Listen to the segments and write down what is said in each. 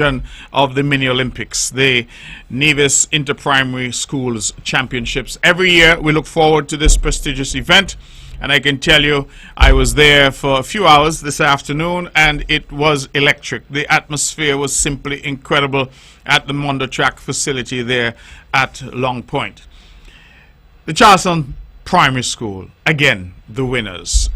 of the mini Olympics, the Nevis Interprimary Schools Championships. Every year we look forward to this prestigious event, and I can tell you I was there for a few hours this afternoon and it was electric. The atmosphere was simply incredible at the Mondo Track facility there at Long Point. The Charlestown Primary School, again, the winners.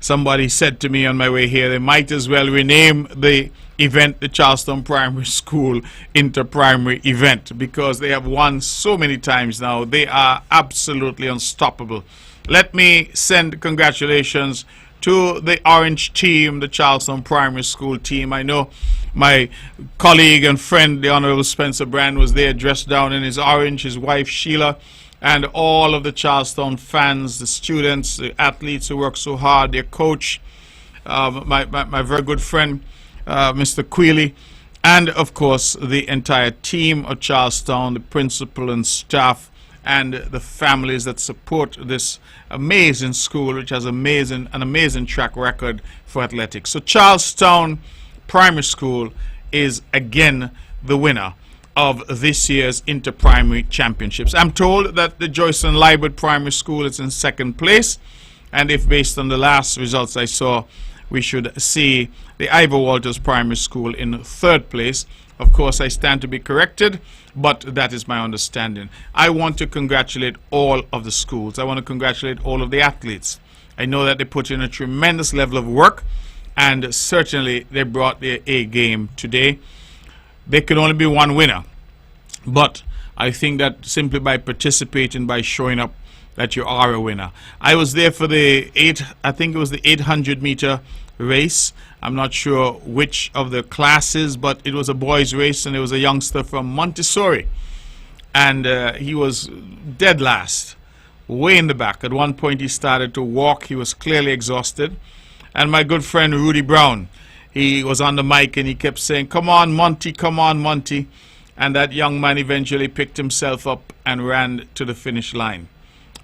Somebody said to me on my way here, they might as well rename the event the Charlestown Primary School Inter-Primary event, because they have won so many times now. They are absolutely unstoppable. Let me send congratulations to the orange team, the Charlestown Primary School team. I know my colleague and friend, the Honorable Spencer Brand, was there dressed down in his orange, his wife Sheila, and all of the Charlestown fans, the students, the athletes who work so hard, their coach, my very good friend, Mr. Quealy, and of course the entire team of Charlestown, the principal and staff, and the families that support this amazing school, which has an amazing track record for athletics. So Charlestown Primary School is again the winner of this year's Inter-Primary Championships. I'm told that the Joyce and Liebert Primary School is in second place, and if based on the last results I saw, we should see the Ivor Walters Primary School in third place. Of course, I stand to be corrected, but that is my understanding. I want to congratulate all of the schools. I want to congratulate all of the athletes. I know that they put in a tremendous level of work, and certainly they brought their A game today. There can only be one winner, but I think that simply by participating, by showing up, that you are a winner. I was there for the 800-meter race. I'm not sure which of the classes, but it was a boys' race, and there was a youngster from Montessori, and he was dead last, way in the back. At one point he started to walk. He was clearly exhausted, and my good friend Rudy Brown, he was on the mic and he kept saying, "Come on, Monty, come on, Monty." And that young man eventually picked himself up and ran to the finish line.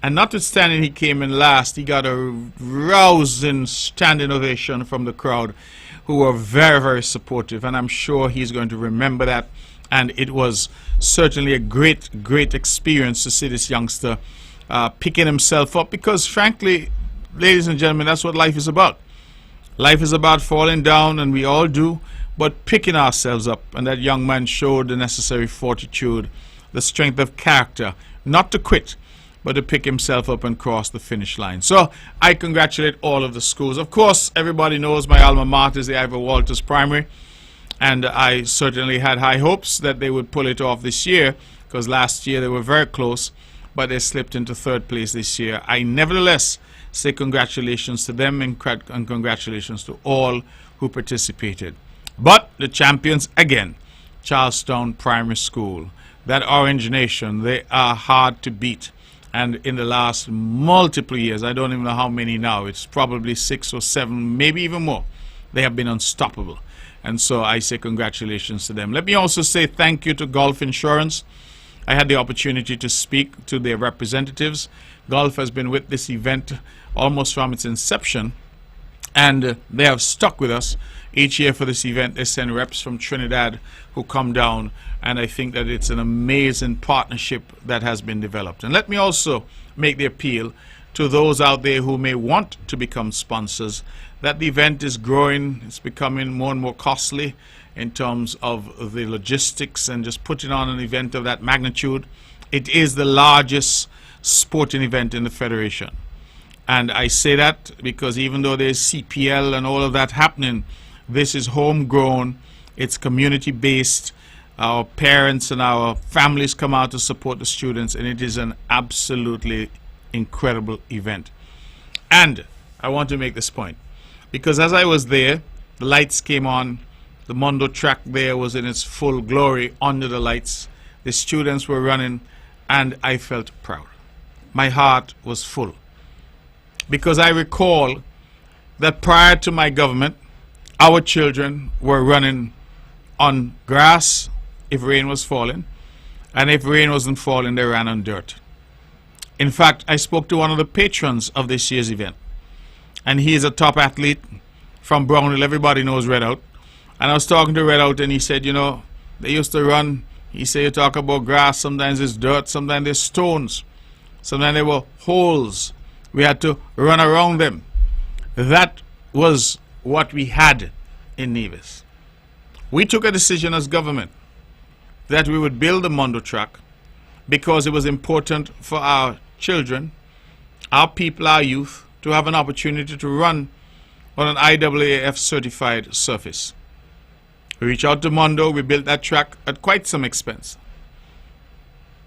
And notwithstanding he came in last, he got a rousing standing ovation from the crowd, who were very, very supportive. And I'm sure he's going to remember that. And it was certainly a great, great experience to see this youngster picking himself up, because frankly, ladies and gentlemen, that's what life is about. Life is about falling down, and we all do, but picking ourselves up. And that young man showed the necessary fortitude, the strength of character, not to quit, but to pick himself up and cross the finish line. So I congratulate all of the schools. Of course, everybody knows my alma mater is the Ivor Walters Primary, and I certainly had high hopes that they would pull it off this year, because last year they were very close, but they slipped into third place this year. I nevertheless say congratulations to them, and congratulations to all who participated. But the champions again, Charlestown Primary School, that Orange Nation, they are hard to beat. And in the last multiple years, I don't even know how many now, it's probably 6 or 7, maybe even more, they have been unstoppable. And so I say congratulations to them. Let me also say thank you to Gulf Insurance. I had the opportunity to speak to their representatives. Gulf has been with this event almost from its inception, and they have stuck with us. Each year for this event, they send reps from Trinidad who come down, and I think that it's an amazing partnership that has been developed. And let me also make the appeal to those out there who may want to become sponsors, that the event is growing. It's becoming more and more costly in terms of the logistics and just putting on an event of that magnitude. It is the largest sporting event in the Federation. And I say that because even though there's CPL and all of that happening, this is homegrown, it's community-based. Our parents and our families come out to support the students, and it is an absolutely incredible event. And I want to make this point, because as I was there, the lights came on, the Mondo track there was in its full glory under the lights, the students were running, and I felt proud. My heart was full, because I recall that prior to my government, our children were running on grass if rain was falling, and if rain wasn't falling, they ran on dirt. In fact, I spoke to one of the patrons of this year's event, and he is a top athlete from Brownhill. Everybody knows Redout, And I was talking to Red Out, and he said, you know, they used to run. He said, you talk about grass, sometimes it's dirt, sometimes there's stones, sometimes there were holes. We had to run around them. That was what we had in Nevis. We took a decision as government that we would build the Mondo track because it was important for our children, our people, our youth, to have an opportunity to run on an IAAF certified surface. We reached out to Mondo, we built that track at quite some expense.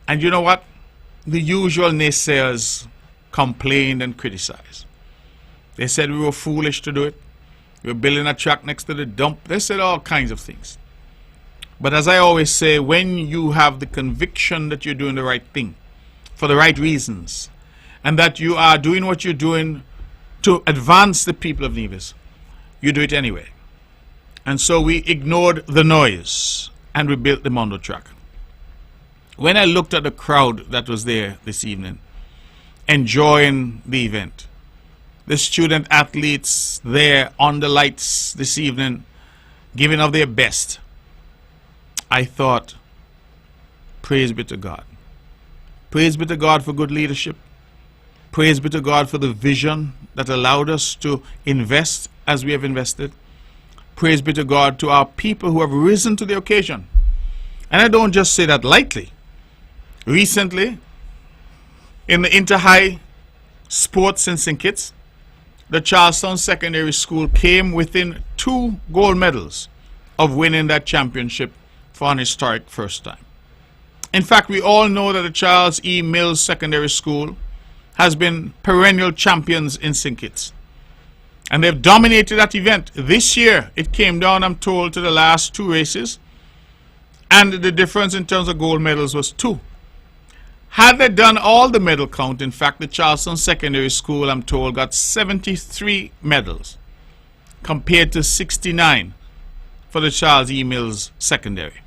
And you know what? The usual naysayers complained and criticized. They said we were foolish to do it. We were building a track next to the dump. They said all kinds of things. But as I always say, when you have the conviction that you're doing the right thing for the right reasons, and that you are doing what you're doing to advance the people of Nevis, you do it anyway. And so we ignored the noise and we built the Mondo track. When I looked at the crowd that was there this evening, enjoying the event, the student athletes there on the lights this evening, giving of their best, I thought, praise be to God. Praise be to God for good leadership. Praise be to God for the vision that allowed us to invest as we have invested. Praise be to God to our people who have risen to the occasion. And I don't just say that lightly. Recently, in the inter-high sports in St. Kitts, the Charlestown Secondary School came within 2 gold medals of winning that championship for an historic first time. In fact, we all know that the Charles E. Mills Secondary School has been perennial champions in St. Kitts. And they've dominated that event. This year, it came down, I'm told, to the last 2 races. And the difference in terms of gold medals was 2. Had they done all the medal count, in fact, the Charleston Secondary School, I'm told, got 73 medals compared to 69 for the Charles E. Mills Secondary.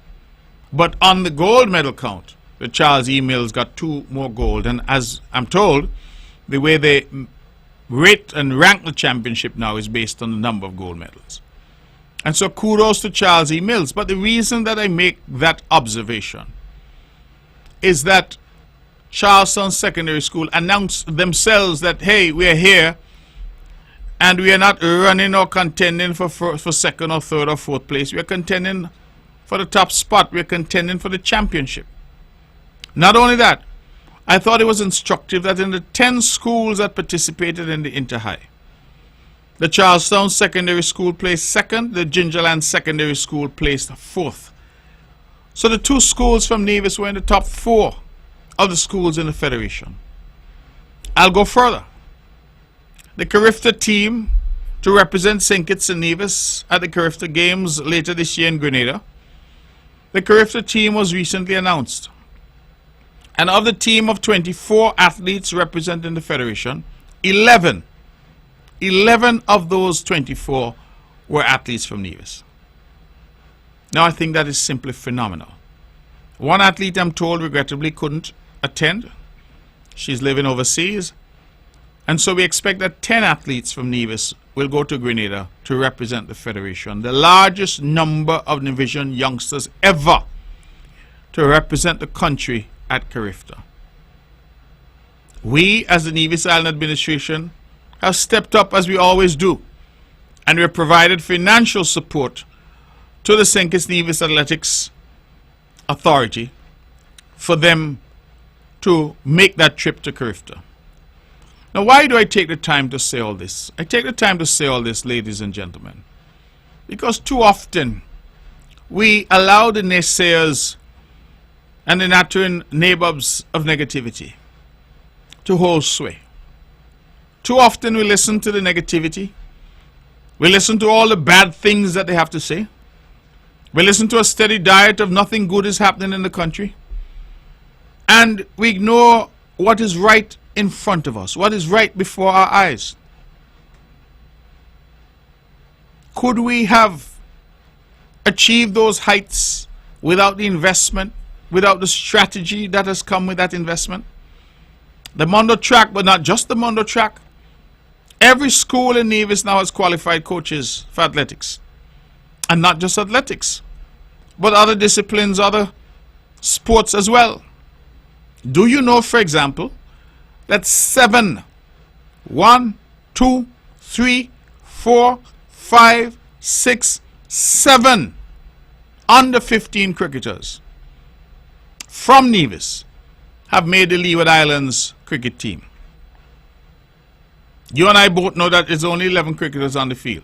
But on the gold medal count, the Charles E. Mills got 2 more gold. And as I'm told, the way they rate and rank the championship now is based on the number of gold medals. And so kudos to Charles E. Mills. But the reason that I make that observation is that Charlestown Secondary School announced themselves that, hey, we're here and we are not running or contending for second or third or fourth place. We're contending for the top spot. We're contending for the championship. Not only that, I thought it was instructive that in the 10 schools that participated in the inter-high, the Charlestown Secondary School placed second, the Gingerland Secondary School placed 4th. So the 2 schools from Nevis were in the top 4 of the schools in the Federation. I'll go further. The Carifta team to represent St. Kitts and Nevis at the Carifta Games later this year in Grenada, the Carifta team was recently announced. And of the team of 24 athletes representing the Federation, 11 of those 24 were athletes from Nevis. Now I think that is simply phenomenal. One athlete, I'm told, regrettably couldn't attend. She's living overseas. And so we expect that 10 athletes from Nevis will go to Grenada to represent the Federation, the largest number of Nevisian youngsters ever to represent the country at Carifta. We, as the Nevis Island Administration, have stepped up as we always do, and we have provided financial support to the St. Kitts Nevis Athletics Authority for them to make that trip to Carifta. Now, why do I take the time to say all this? I take the time to say all this, ladies and gentlemen, because too often we allow the naysayers and the nattering nabobs of negativity to hold sway. Too often we listen to the negativity. We listen to all the bad things that they have to say. We listen to a steady diet of nothing good is happening in the country. And we ignore what is right in front of us, what is right before our eyes. Could we have achieved those heights without the investment, without the strategy that has come with that investment? The Mondo track, but not just the Mondo track. Every school in Nevis now has qualified coaches for athletics. And not just athletics, but other disciplines, other sports as well. Do you know, for example, that 7, 1, 2, 3, 4, 5, 6, 7 under 15 cricketers from Nevis have made the Leeward Islands cricket team? You and I both know that it's only 11 cricketers on the field.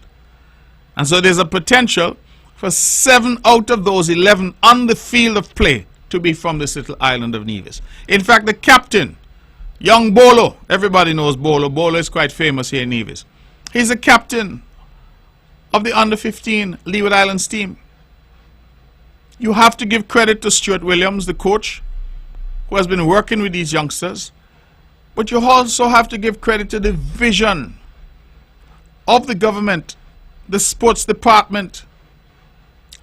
And so there's a potential for 7 out of those 11 on the field of play to be from this little island of Nevis. In fact, the captain, young Bolo, everybody knows Bolo. Bolo is quite famous here in Nevis. He's the captain of the under 15 Leeward Islands team. You have to give credit to Stuart Williams, the coach, who has been working with these youngsters. But you also have to give credit to the vision of the government, the sports department,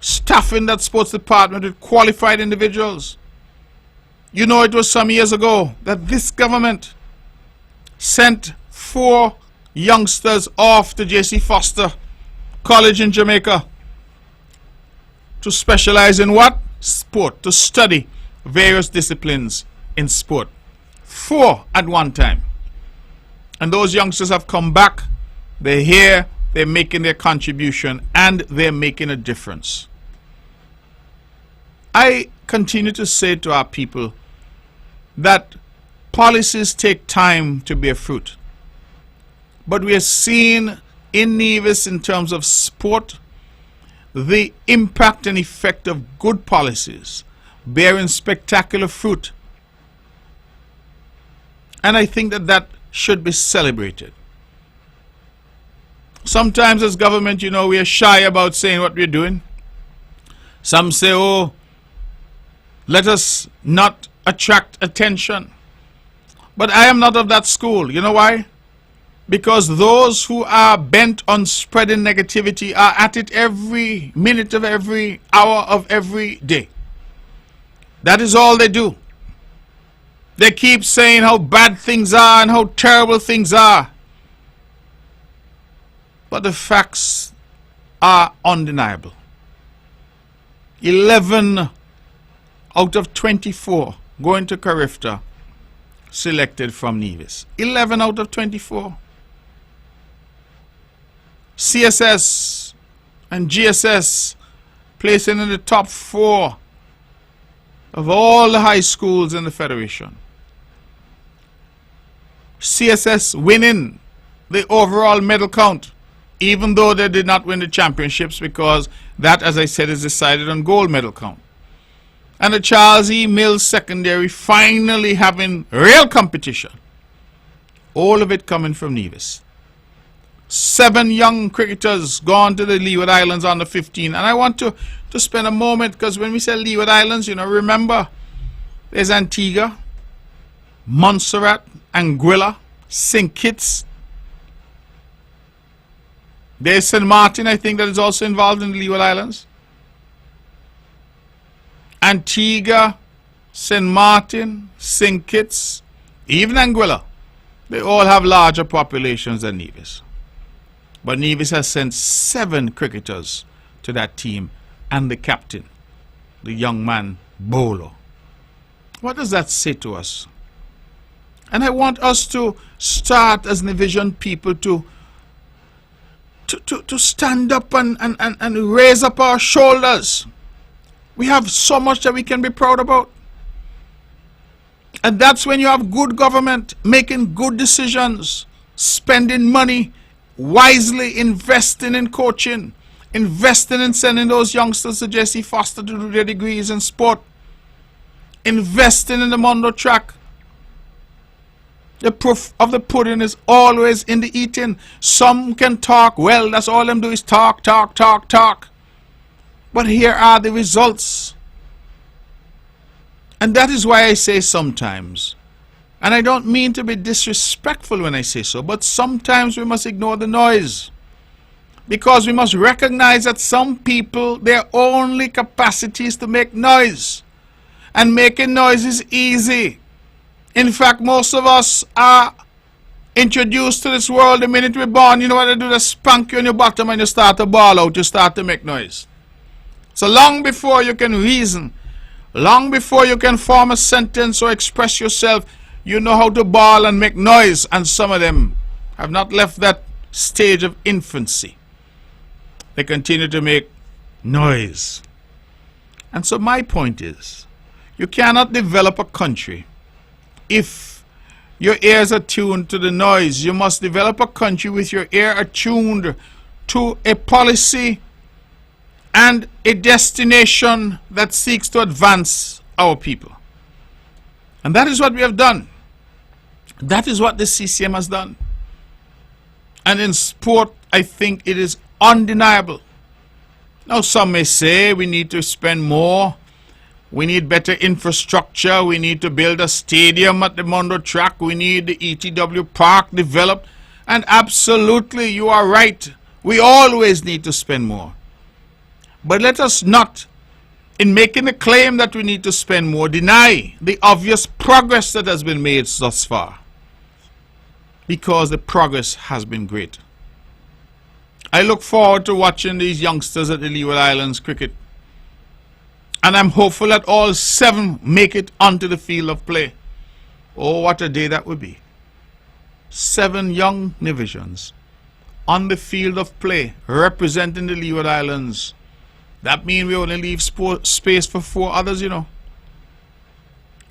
staffing that sports department with qualified individuals. You know, it was some years ago that this government sent 4 youngsters off to J.C. Foster College in Jamaica to specialize in what? Sport, to study various disciplines in sport. 4 at one time. And those youngsters have come back. They're here, they're making their contribution, and they're making a difference. I continue to say to our people that policies take time to bear fruit. But we are seeing in Nevis, in terms of sport, the impact and effect of good policies bearing spectacular fruit. And I think that that should be celebrated. Sometimes as government, you know, we are shy about saying what we're doing. Some say, oh, let us not attract attention. But I am not of that school. You know why? Because those who are bent on spreading negativity are at it every minute of every hour of every day. That is all they do. They keep saying how bad things are and how terrible things are. But the facts are undeniable. 11 out of 24 going to Carifta selected from Nevis. 11 out of 24. CSS and GSS placing in the top 4 of all the high schools in the Federation. CSS winning the overall medal count, even though they did not win the championships, because that, as I said, is decided on gold medal count. And the Charles E. Mills Secondary finally having real competition. All of it coming from Nevis. 7 young cricketers gone to the Leeward Islands under 15. And I want to spend a moment, because when we say Leeward Islands, you know, remember, there's Antigua, Montserrat, Anguilla, St. Kitts. There's St. Martin, I think, that is also involved in the Leeward Islands. Antigua, St. Martin, St. Kitts, even Anguilla. They all have larger populations than Nevis. But Nevis has sent 7 cricketers to that team, and the captain, the young man, Bolo. What does that say to us? And I want us to start as Nevision people to stand up and raise up our shoulders. We have so much that we can be proud about. And that's when you have good government making good decisions, spending money wisely, investing in coaching, investing in sending those youngsters to J.C. Foster to do their degrees in sport, investing in the Mondo track. The proof of the pudding is always in the eating. Some can talk, well, that's all them do is talk, talk, talk, talk. But here are the results. And that is why I say sometimes, and I don't mean to be disrespectful when I say so, but sometimes we must ignore the noise. Because we must recognize that some people, their only capacity is to make noise. And making noise is easy. In fact, most of us are introduced to this world the minute we're born. You know what they do? They spank you on your bottom and you start to bawl out. You start to make noise. So long before you can reason, long before you can form a sentence or express yourself, you know how to bawl and make noise, and some of them have not left that stage of infancy. They continue to make noise. And so my point is, you cannot develop a country if your ears are tuned to the noise. You must develop a country with your ear attuned to a policy and a destination that seeks to advance our people. And that is what we have done. That is what the CCM has done. And in sport, I think it is undeniable. Now, some may say we need to spend more. We need better infrastructure. We need to build a stadium at the Mondo track. We need the ETW park developed. And absolutely, you are right. We always need to spend more. But let us not, in making the claim that we need to spend more, deny the obvious progress that has been made thus far. Because the progress has been great. I look forward to watching these youngsters at the Leeward Islands cricket. And I'm hopeful that all 7 make it onto the field of play. Oh, what a day that would be. 7 young Nivisions on the field of play representing the Leeward Islands. That means we only leave space for 4 others, you know.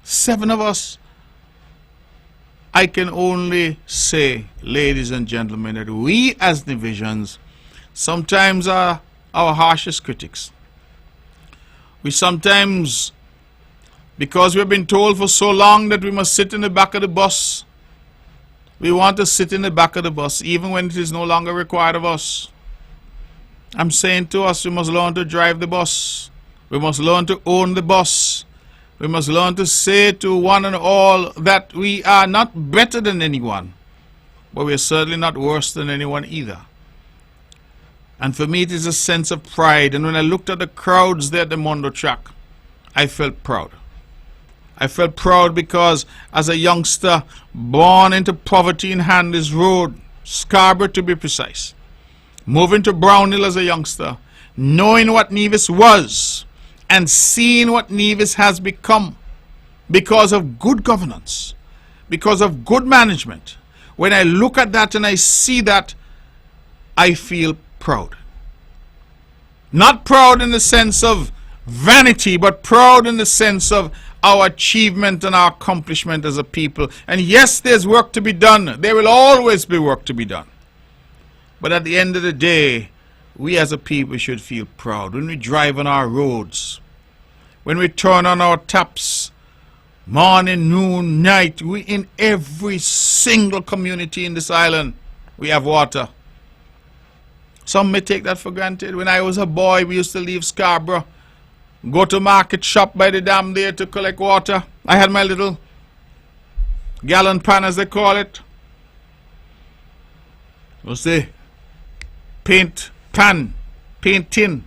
7 of us. I can only say, ladies and gentlemen, that we as Nivisions sometimes are our harshest critics. We sometimes, because we've been told for so long that we must sit in the back of the bus, we want to sit in the back of the bus even when it is no longer required of us. I'm saying to us, we must learn to drive the bus. We must learn to own the bus. We must learn to say to one and all that we are not better than anyone, but we are certainly not worse than anyone either. And for me, it is a sense of pride. And when I looked at the crowds there at the Mondo track, I felt proud. I felt proud because as a youngster born into poverty in Handley's Road, Scarborough to be precise, moving to Brownhill as a youngster, knowing what Nevis was and seeing what Nevis has become because of good governance, because of good management. When I look at that and I see that, I feel proud. Not proud in the sense of vanity, but proud in the sense of our achievement and our accomplishment as a people. And yes, there's work to be done. There will always be work to be done. But at the end of the day, we as a people should feel proud when we drive on our roads, when we turn on our taps, morning, noon, night. We in every single community in this island, we have water. Some may take that for granted. When I was a boy, we used to leave Scarborough, go to market shop by the dam there to collect water. I had my little gallon pan, as they call it. What's the paint pan, paint tin,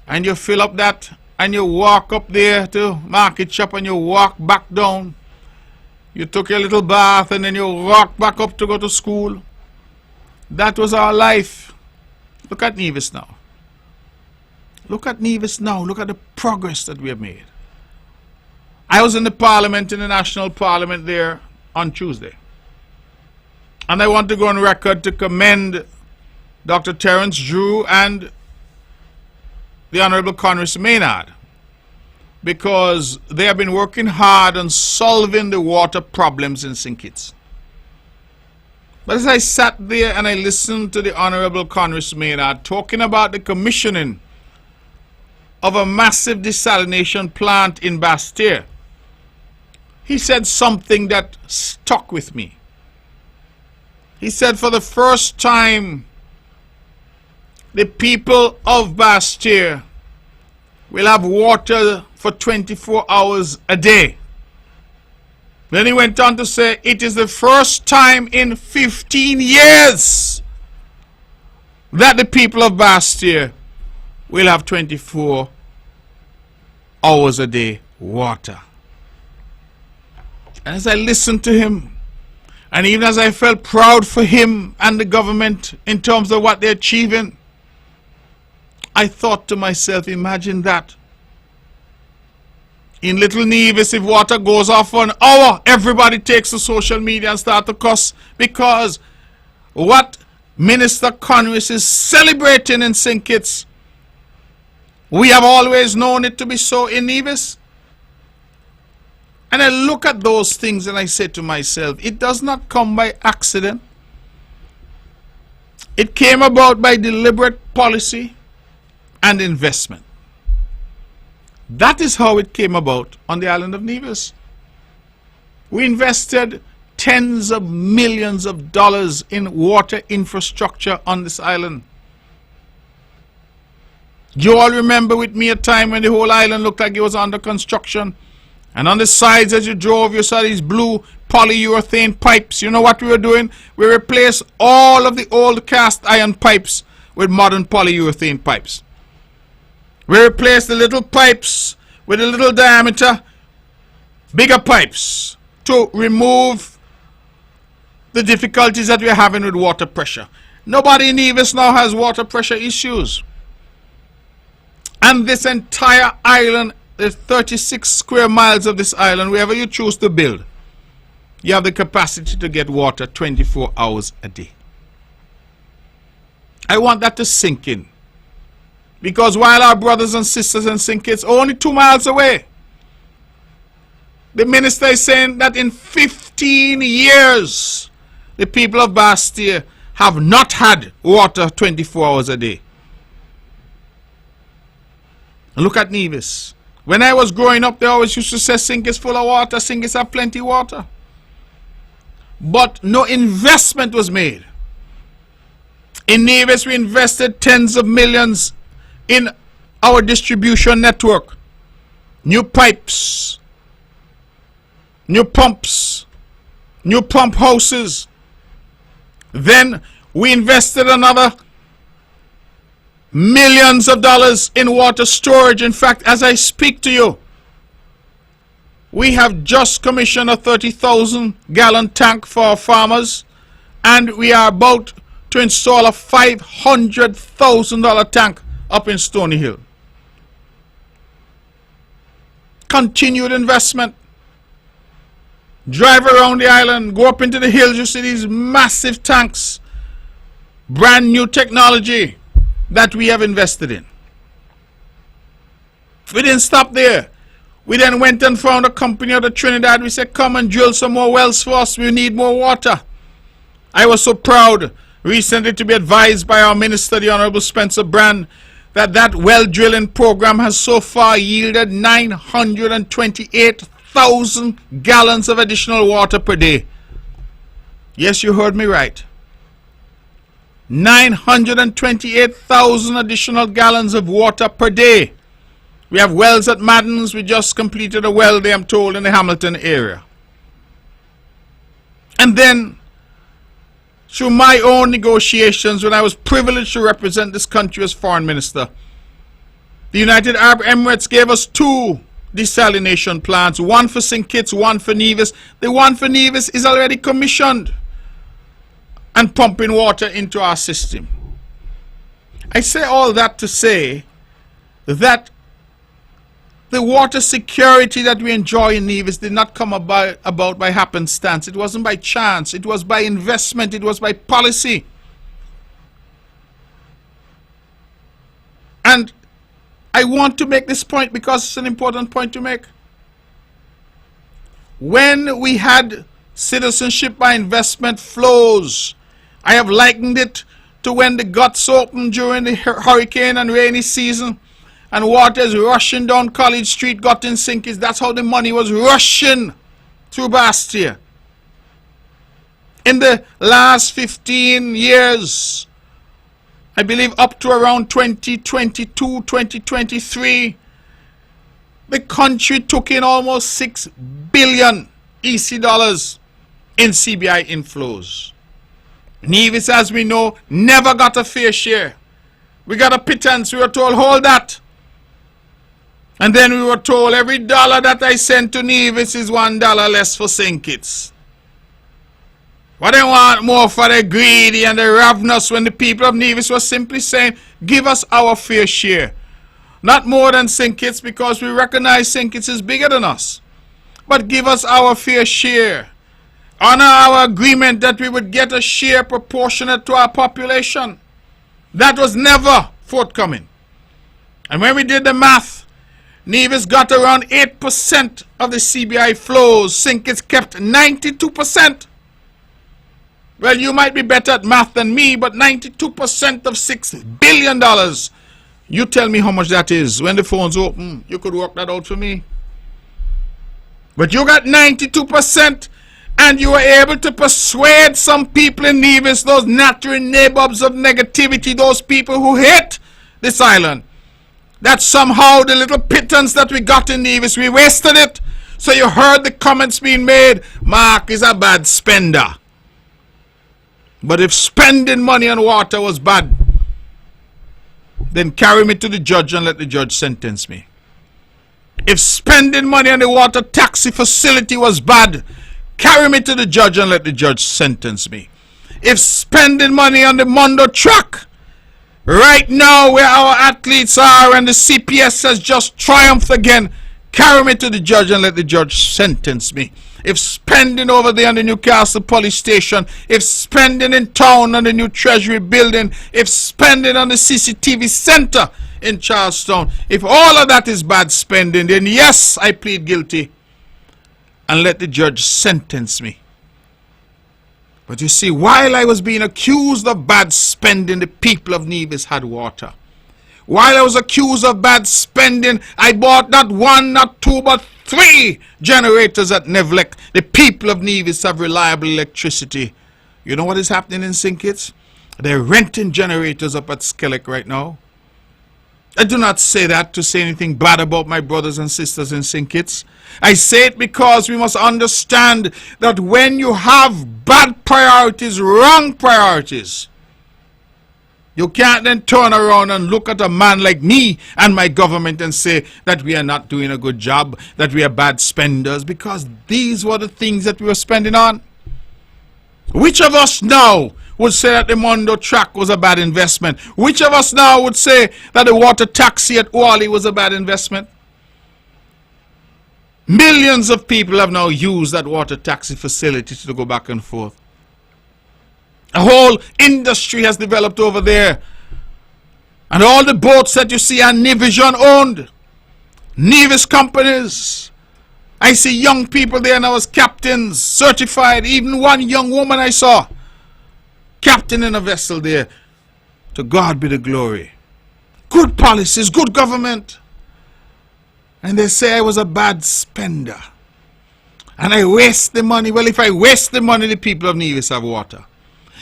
and you fill up that and you walk up there to market shop and you walk back down. You took your little bath and then you walk back up to go to school. That was our life. Look at Nevis now. Look at Nevis now. Look at the progress that we have made. I was in the parliament, in the national parliament there on Tuesday. And I want to go on record to commend Dr. Terence Drew and the Honorable Congress Maynard, because they have been working hard on solving the water problems in St. Kitts. But as I sat there and I listened to the Honorable Congress Maynard talking about the commissioning of a massive desalination plant in Basseterre, he said something that stuck with me. He said, for the first time, the people of Basseterre will have water for 24 hours a day. Then he went on to say, it is the first time in 15 years that the people of Basseterre will have 24 hours a day water. And as I listened to him, and even as I felt proud for him and the government in terms of what they're achieving, I thought to myself, imagine that. In Little Nevis, if water goes off for an hour, everybody takes to social media and start to cuss, because what Minister Congress is celebrating in St. Kitts, we have always known it to be so in Nevis. And I look at those things and I say to myself, it does not come by accident. It came about by deliberate policy and investment. That is how it came about on the island of Nevis. We invested tens of millions of dollars in water infrastructure on this island. You all remember with me a time when the whole island looked like it was under construction. And on the sides as you drove, you saw these blue polyurethane pipes. You know what we were doing? We replaced all of the old cast iron pipes with modern polyurethane pipes. We replaced the little pipes with a little diameter, bigger pipes to remove the difficulties that we're having with water pressure. Nobody in Nevis now has water pressure issues. And this entire island, the 36 square miles of this island, wherever you choose to build, you have the capacity to get water 24 hours a day. I want that to sink in. Because while our brothers and sisters in St. Kitts are only 2 miles away, the minister is saying that in 15 years, the people of Bastia have not had water 24 hours a day. Look at Nevis. When I was growing up, they always used to say St. Kitts full of water, St. Kitts have plenty of water. But no investment was made. In Nevis, we invested tens of millions in our distribution network. New pipes, new pumps, new pump houses. Then we invested another millions of dollars in water storage. In fact, as I speak to you, we have just commissioned a 30,000 gallon tank for our farmers, and we are about to install a $500,000 tank up in Stony Hill. Continued investment. Drive around the island, go up into the hills, you see these massive tanks. Brand new technology that we have invested in. We didn't stop there. We then went and found a company out of Trinidad. We said, come and drill some more wells for us. We need more water. I was so proud recently to be advised by our minister, the Honorable Spencer Brand, that well drilling program has so far yielded 928,000 gallons of additional water per day. Yes, you heard me right. 928,000 additional gallons of water per day. We have wells at Maddens. We just completed a well there, I'm told, in the Hamilton area. And then, through my own negotiations, when I was privileged to represent this country as foreign minister, the United Arab Emirates gave us 2 desalination plants, one for St. Kitts, one for Nevis. The one for Nevis is already commissioned and pumping water into our system. I say all that to say that the water security that we enjoy in Nevis did not come about by happenstance. It wasn't by chance. It was by investment. It was by policy. And I want to make this point because it's an important point to make. When we had citizenship by investment flows, I have likened it to when the guts opened during the hurricane and rainy season and water is rushing down College Street, got in St. Kitts. That's how the money was rushing through Bastia. In the last 15 years, I believe up to around 2022, 2023, the country took in almost 6 billion EC dollars in CBI inflows. Nevis, as we know, never got a fair share. We got a pittance. We were told, hold that. And then we were told every dollar that I send to Nevis is $1 less for St. Kitts. But they want more for the greedy and the ravenous, when the people of Nevis were simply saying, give us our fair share. Not more than St. Kitts, because we recognize St. Kitts is bigger than us. But give us our fair share. Honor our agreement that we would get a share proportionate to our population. That was never forthcoming. And when we did the math, Nevis got around 8% of the CBI flows. St. Kitts kept 92%. Well, you might be better at math than me, but 92% of $6 billion. You tell me how much that is. When the phone's open, you could work that out for me. But you got 92%, and you were able to persuade some people in Nevis, those natural neighbors of negativity, those people who hate this island, that somehow the little pittance that we got in Nevis, we wasted it. So you heard the comments being made, Mark is a bad spender. But if spending money on water was bad, then carry me to the judge and let the judge sentence me. If spending money on the water taxi facility was bad, carry me to the judge and let the judge sentence me. If spending money on the Mondo track, right now where our athletes are and the CPS has just triumphed again, carry me to the judge and let the judge sentence me. If spending over there on the Newcastle police station, if spending in town on the new Treasury building, if spending on the CCTV center in Charlestown, if all of that is bad spending, then yes, I plead guilty and let the judge sentence me. But you see, while I was being accused of bad spending, the people of Nevis had water. While I was accused of bad spending, I bought not one, not two, but 3 generators at Nevlec. The people of Nevis have reliable electricity. You know what is happening in St. Kitts? They're renting generators up at Skellig right now. I do not say that to say anything bad about my brothers and sisters in St. Kitts. I say it because we must understand that when you have bad priorities, wrong priorities, you can't then turn around and look at a man like me and my government and say that we are not doing a good job, that we are bad spenders, because these were the things that we were spending on. Which of us now would say that the Mondo track was a bad investment? Which of us now would say that the water taxi at Wally was a bad investment? Millions of people have now used that water taxi facility to go back and forth. A whole industry has developed over there. And all the boats that you see are Nivision owned. Nevis companies. I see young people there now as captains, certified. Even one young woman I saw, captain in a vessel there. To God be the glory. Good policies, good government. And they say I was a bad spender. And I waste the money. Well, if I waste the money, the people of Nevis have water.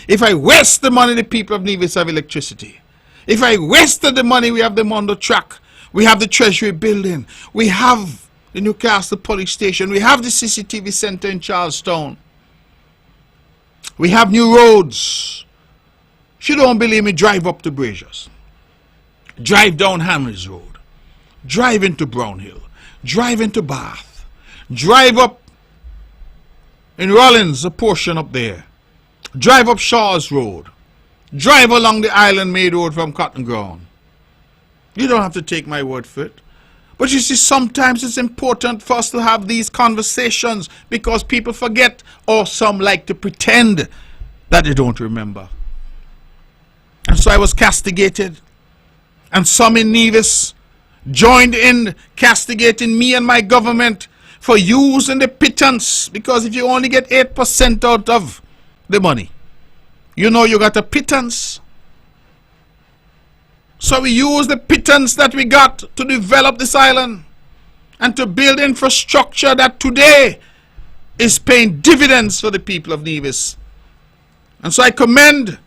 If I waste the money, the people of Nevis have electricity. If I wasted the money, we have the Mondo track. We have the Treasury building. We have the Newcastle police station. We have the CCTV center in Charlestown. We have new roads. If you don't believe me, drive up to Braziers. Drive down Hamleys Road. Drive into Brownhill. Drive into Bath. Drive up in Rollins, a portion up there. Drive up Shaw's Road. Drive along the Island Maid Road from Cotton Ground. You don't have to take my word for it. But you see, sometimes it's important for us to have these conversations because people forget, or some like to pretend that they don't remember. And so I was castigated. And some in Nevis joined in castigating me and my government for using the pittance. Because if you only get 8% out of the money, you know you got a pittance. So we use the pittance that we got to develop this island and to build infrastructure that today is paying dividends for the people of Nevis. And so I commend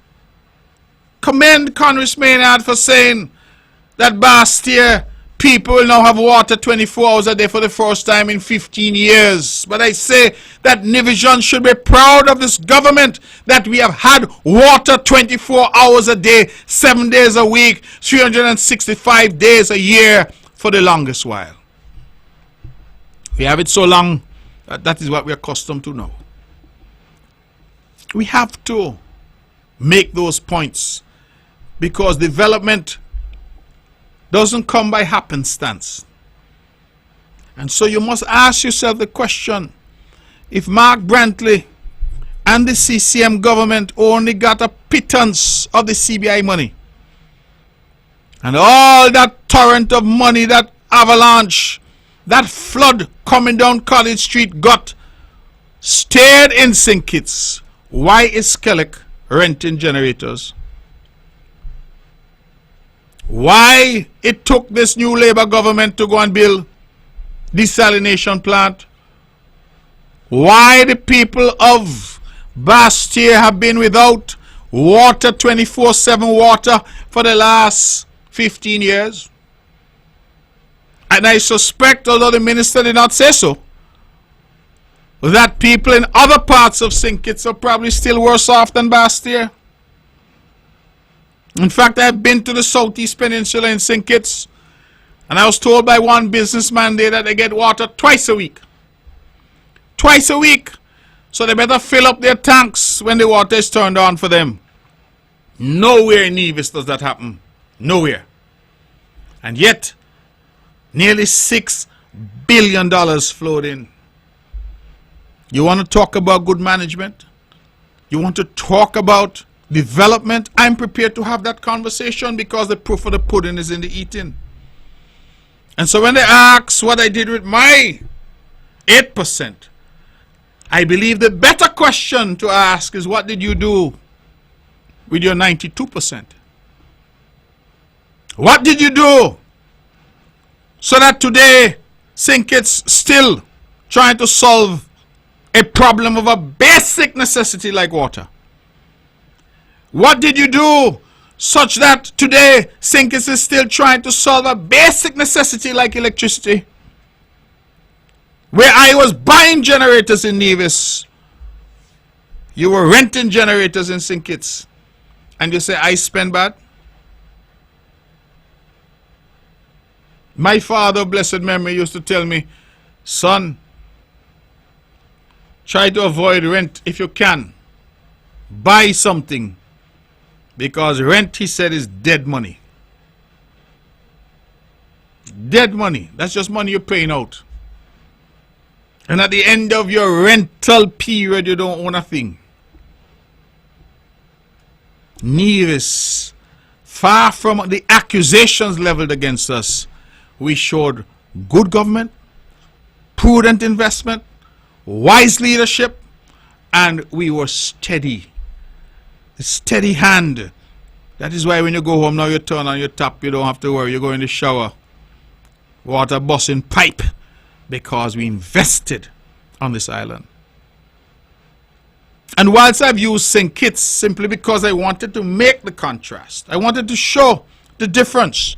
Congress Maynard for saying that Bastia people will now have water 24 hours a day for the first time in 15 years. But I say that Nivision should be proud of this government that we have had water 24 hours a day, 7 days a week, 365 days a year for the longest while. We have it so long that that is what we are accustomed to now. We have to make those points, because development doesn't come by happenstance. And so you must ask yourself the question, if Mark Brantley and the CCM government only got a pittance of the CBI money, and all that torrent of money, that avalanche, that flood coming down College Street got stayed in St. Kitts, why is Skellig renting generators? Why it took this new Labour government to go and build desalination plant? Why the people of Bastille have been without water, 24/7 water, for the last 15 years? And I suspect, although the minister did not say so, that people in other parts of St. Kitts are probably still worse off than Bastille. In fact, I've been to the Southeast Peninsula in St. Kitts, and I was told by one businessman there that they get water twice a week. Twice a week. So they better fill up their tanks when the water is turned on for them. Nowhere in Nevis does that happen. Nowhere. And yet, nearly $6 billion flowed in. You want to talk about good management? You want to talk about development? I'm prepared to have that conversation, because the proof of the pudding is in the eating. And so when they ask what I did with my 8%, I believe the better question to ask is, what did you do with your 92%? What did you do so that today St. Kitts still trying to solve a problem of a basic necessity like water? What did you do such that today St. Kitts is still trying to solve a basic necessity like electricity? Where I was buying generators in Nevis, you were renting generators in St. Kitts, and you say I spend bad? My father, blessed memory, used to tell me, son, try to avoid rent if you can. Buy something, because rent, he said, is dead money. Dead money. That's just money you're paying out. And at the end of your rental period, you don't own a thing. Nevis, far from the accusations leveled against us, we showed good government, prudent investment, wise leadership, and we were steady. A steady hand. That is why when you go home now, you turn on your tap, you don't have to worry. You go in the shower, water busting pipe, because we invested on this island. And whilst I've used St. Kitts simply because I wanted to make the contrast, I wanted to show the difference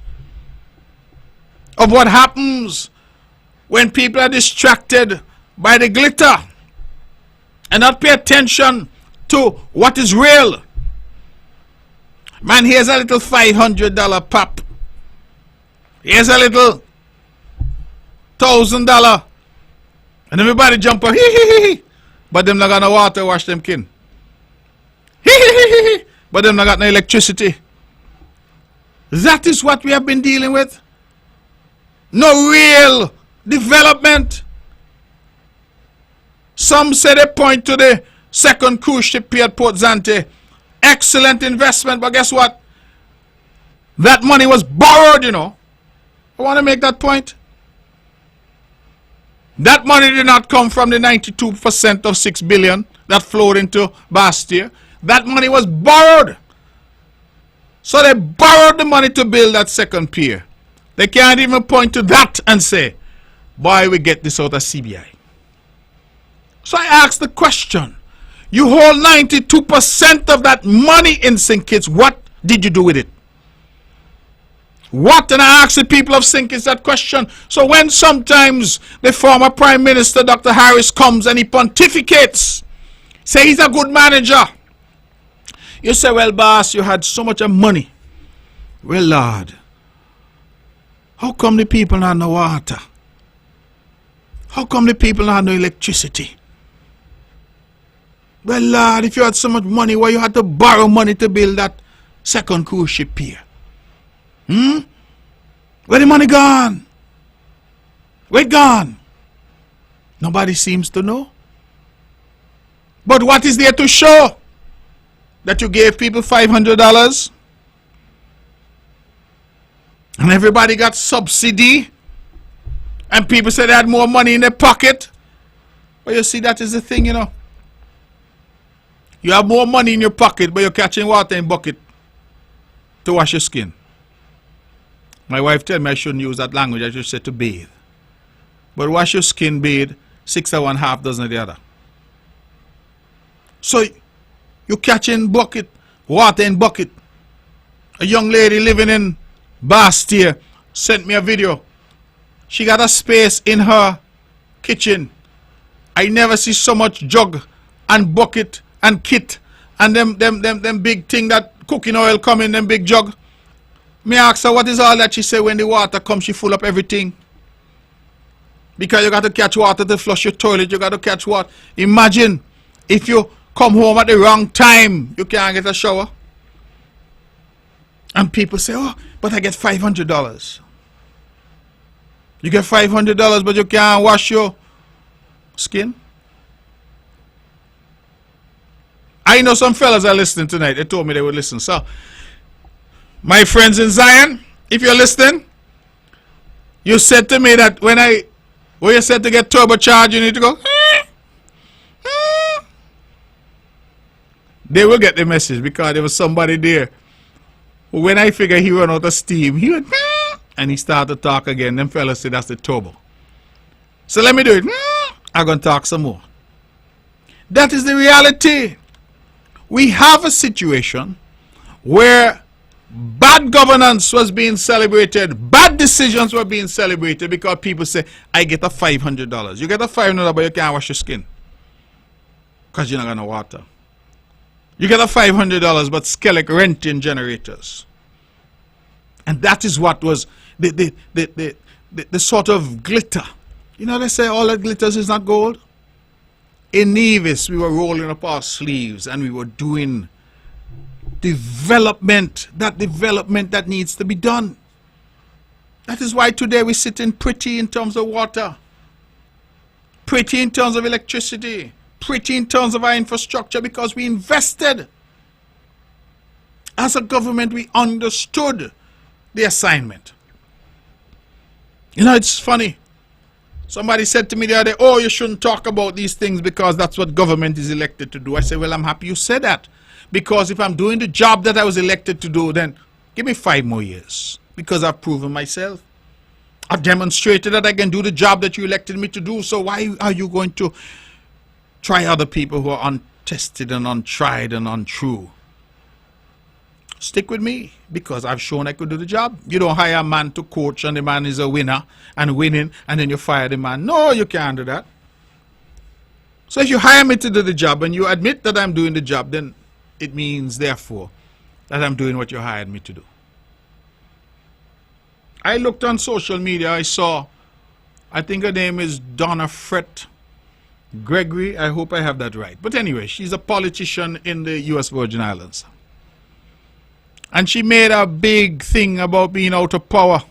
of what happens when people are distracted by the glitter and not pay attention to what is real. Man, here's a little $500 pop. Here's a little $1,000. And everybody jump up, hee hee hee hee. But them not got no water wash them kin. Hee hee hee hee hee. But them not got no electricity. That is what we have been dealing with. No real development. Some say they point to the second cruise ship pier at Port Zante. Excellent investment, but guess what? That money was borrowed, you know. I want to make that point. That money did not come from the 92% of 6 billion that flowed into Bastille. That money was borrowed. So they borrowed the money to build that second pier. They can't even point to that and say, boy, we get this out of CBI. So I asked the question, you hold 92% of that money in St. Kitts, what did you do with it? What? And I asked the people of St. Kitts that question. So when sometimes the former Prime Minister, Dr. Harris, comes and he pontificates, say he's a good manager, you say, well, boss, you had so much of money. Well, Lord, how come the people not have no water? How come the people not have no electricity? Well, Lord, if you had so much money, why you had to borrow money to build that second cruise ship pier? Where the money gone? Where it gone? Nobody seems to know. But what is there to show? That you gave people $500 and everybody got subsidy and people said they had more money in their pocket. Well, you see, that is the thing, you know. You have more money in your pocket, but you're catching water in bucket to wash your skin. My wife told me I shouldn't use that language. I should say to bathe. But wash your skin, bathe, 6 of one, half dozen of the other. So you catching bucket, water in bucket. A young lady living in Bastille sent me a video. She got a space in her kitchen. I never see so much jug and bucket and kit and them big thing that cooking oil come in them big jug. Me ask her what is all that. She said when the water comes she full up everything. Because you got to catch water to flush your toilet. You got to catch water. Imagine if you come home at the wrong time, you can't get a shower. And people say, oh, but I get $500. You get $500, but you can't wash your skin? I know some fellas are listening tonight. They told me they would listen. So, my friends in Zion, if you're listening, you said to me that when you said to get turbocharged, you need to go. They will get the message because there was somebody there. When I figure he ran out of steam, he went and he started to talk again. Them fellas said that's the turbo. So let me do it. I'm going to talk some more. That is the reality. We have a situation where bad governance was being celebrated, bad decisions were being celebrated because people say, I get a $500. You get a $500, but you can't wash your skin because you're not going to water. You get a $500, but Skellig renting generators. And that is what was the sort of glitter. You know, they say all that glitters is not gold. In Nevis, we were rolling up our sleeves and we were doing development that needs to be done. That is why today we're sitting pretty in terms of water, pretty in terms of electricity, pretty in terms of our infrastructure, because we invested. As a government, we understood the assignment. You know, it's funny. Somebody said to me the other day, oh, you shouldn't talk about these things because that's what government is elected to do. I said, well, I'm happy you said that. Because if I'm doing the job that I was elected to do, then give me 5 more years. Because I've proven myself. I've demonstrated that I can do the job that you elected me to do. So why are you going to try other people who are untested and untried and untrue? Stick with me because I've shown I could do the job. You don't hire a man to coach and the man is a winner and winning and then you fire the man. No, you can't do that. So if you hire me to do the job and you admit that I'm doing the job, then it means therefore that I'm doing what you hired me to do. I looked on social media. I saw, I think her name is Donna Fret Gregory. I hope I have that right. But anyway, she's a politician in the U.S. Virgin Islands. And she made a big thing about being out of power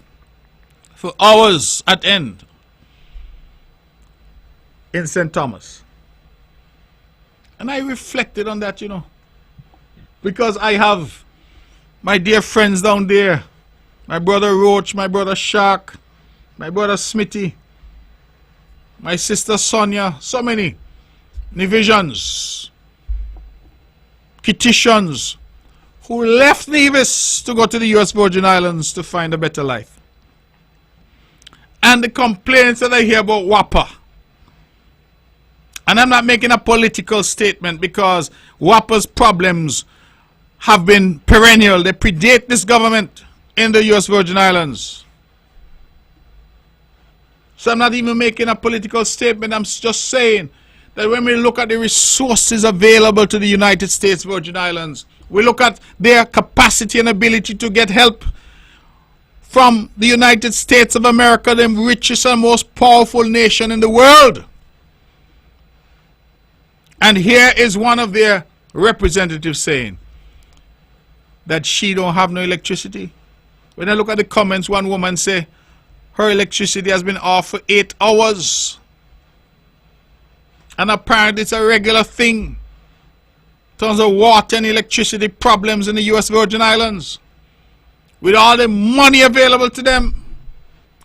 for hours at end in St. Thomas. And I reflected on that, you know, because I have my dear friends down there, my brother Roach, my brother Shark, my brother Smitty, my sister Sonia, so many Nivisions, Kititians, who left Nevis to go to the U.S. Virgin Islands to find a better life. And the complaints that I hear about WAPA. And I'm not making a political statement because WAPA's problems have been perennial. They predate this government in the U.S. Virgin Islands. So I'm not even making a political statement. I'm just saying that when we look at the resources available to the United States Virgin Islands, we look at their capacity and ability to get help from the United States of America, the richest and most powerful nation in the world. And here is one of their representatives saying that she don't have no electricity. When I look at the comments, one woman say her electricity has been off for 8 hours. And apparently it's a regular thing. In terms of water and electricity problems in the U.S. Virgin Islands. With all the money available to them.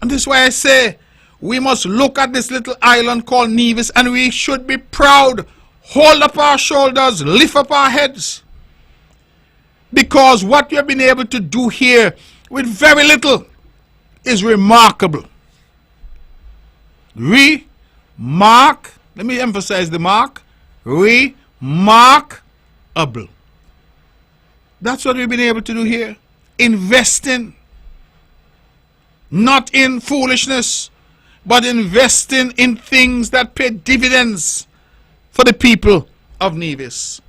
And this is why I say we must look at this little island called Nevis and we should be proud. Hold up our shoulders, lift up our heads. Because what we have been able to do here with very little is remarkable. Let me emphasize the mark. Remarkable. That's what we've been able to do here. Investing. Not in foolishness, but investing in things that pay dividends for the people of Nevis.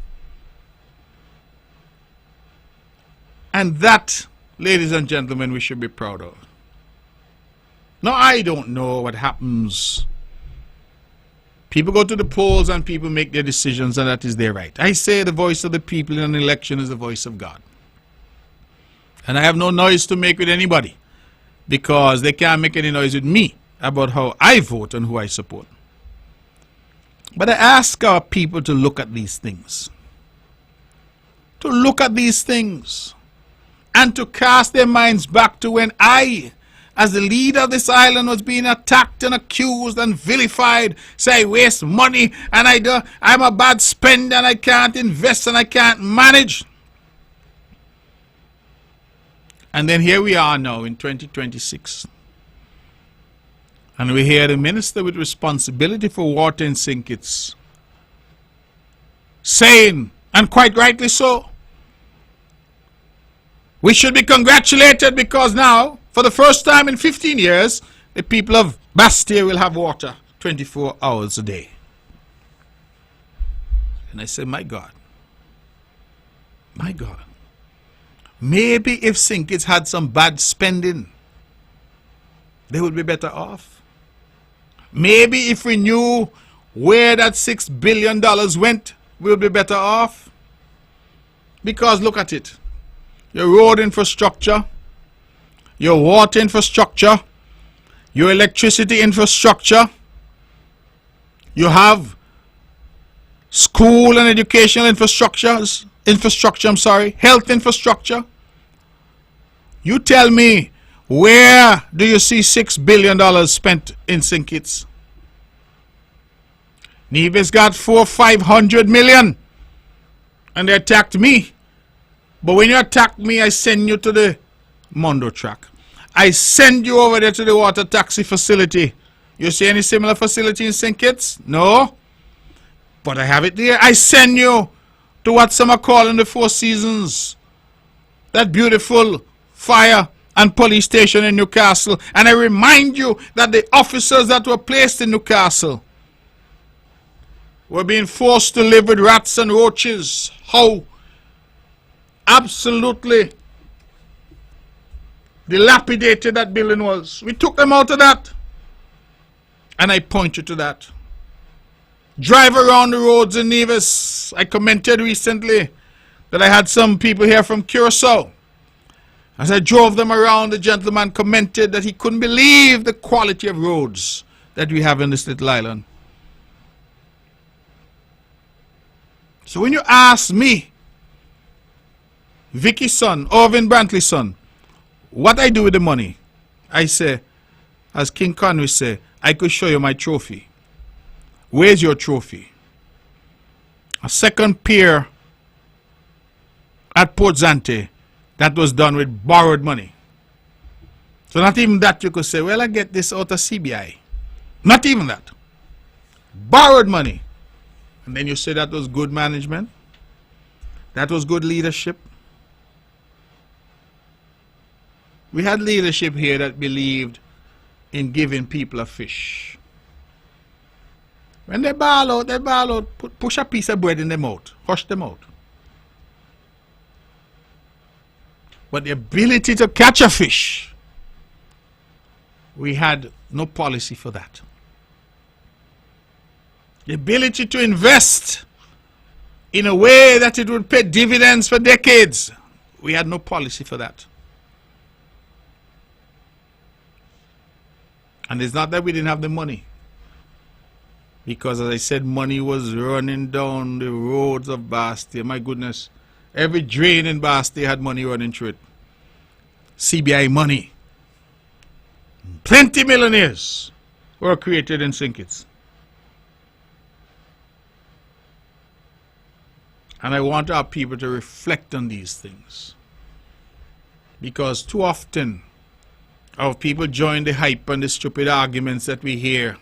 And that, ladies and gentlemen, we should be proud of. Now, I don't know what happens. People go to the polls and people make their decisions, and that is their right. I say the voice of the people in an election is the voice of God. And I have no noise to make with anybody, because they can't make any noise with me about how I vote and who I support. But I ask our people to look at these things. To look at these things. And to cast their minds back to when I, as the leader of this island, was being attacked and accused and vilified. Say I waste money and I'm a bad spender and I can't invest and I can't manage. And then here we are now in 2026. And we hear the minister with responsibility for water in St. Kitts saying, and quite rightly so, we should be congratulated because now, for the first time in 15 years, the people of Bastia will have water 24 hours a day. And I said, my God, maybe if St. Kitts had some bad spending, they would be better off. Maybe if we knew where that $6 billion went, we would be better off. Because look at it. Your road infrastructure, your water infrastructure, your electricity infrastructure, you have school and educational infrastructure, health infrastructure. You tell me, where do you see $6 billion spent in St. Kitts? Nevis got 500 million and they attacked me. But when you attack me, I send you to the Mondo track. I send you over there to the water taxi facility. You see any similar facility in St. Kitts? No. But I have it there. I send you to what some are calling the Four Seasons. That beautiful fire and police station in Newcastle. And I remind you that the officers that were placed in Newcastle were being forced to live with rats and roaches. How absolutely dilapidated that building was. We took them out of that. And I point you to that. Drive around the roads in Nevis. I commented recently that I had some people here from Curacao. As I drove them around, the gentleman commented that he couldn't believe the quality of roads that we have in this little island. So when you ask me, Vicky's son, Irvin Brantley's son, what I do with the money, I say, as King Conway say, I could show you my trophy. Where's your trophy? A second pier at Port Zante that was done with borrowed money. So not even that you could say, well, I get this out of CBI. Not even that. Borrowed money. And then you say that was good management. That was good leadership. We had leadership here that believed in giving people a fish. When they bawl out, push a piece of bread in their mouth, hush them out. But the ability to catch a fish, we had no policy for that. The ability to invest in a way that it would pay dividends for decades. We had no policy for that. And it's not that we didn't have the money. Because, as I said, money was running down the roads of Bastia. My goodness. Every drain in Bastia had money running through it. CBI money. Plenty millionaires were created in St. Kitts. And I want our people to reflect on these things. Because too often, our people join the hype and the stupid arguments that we hear.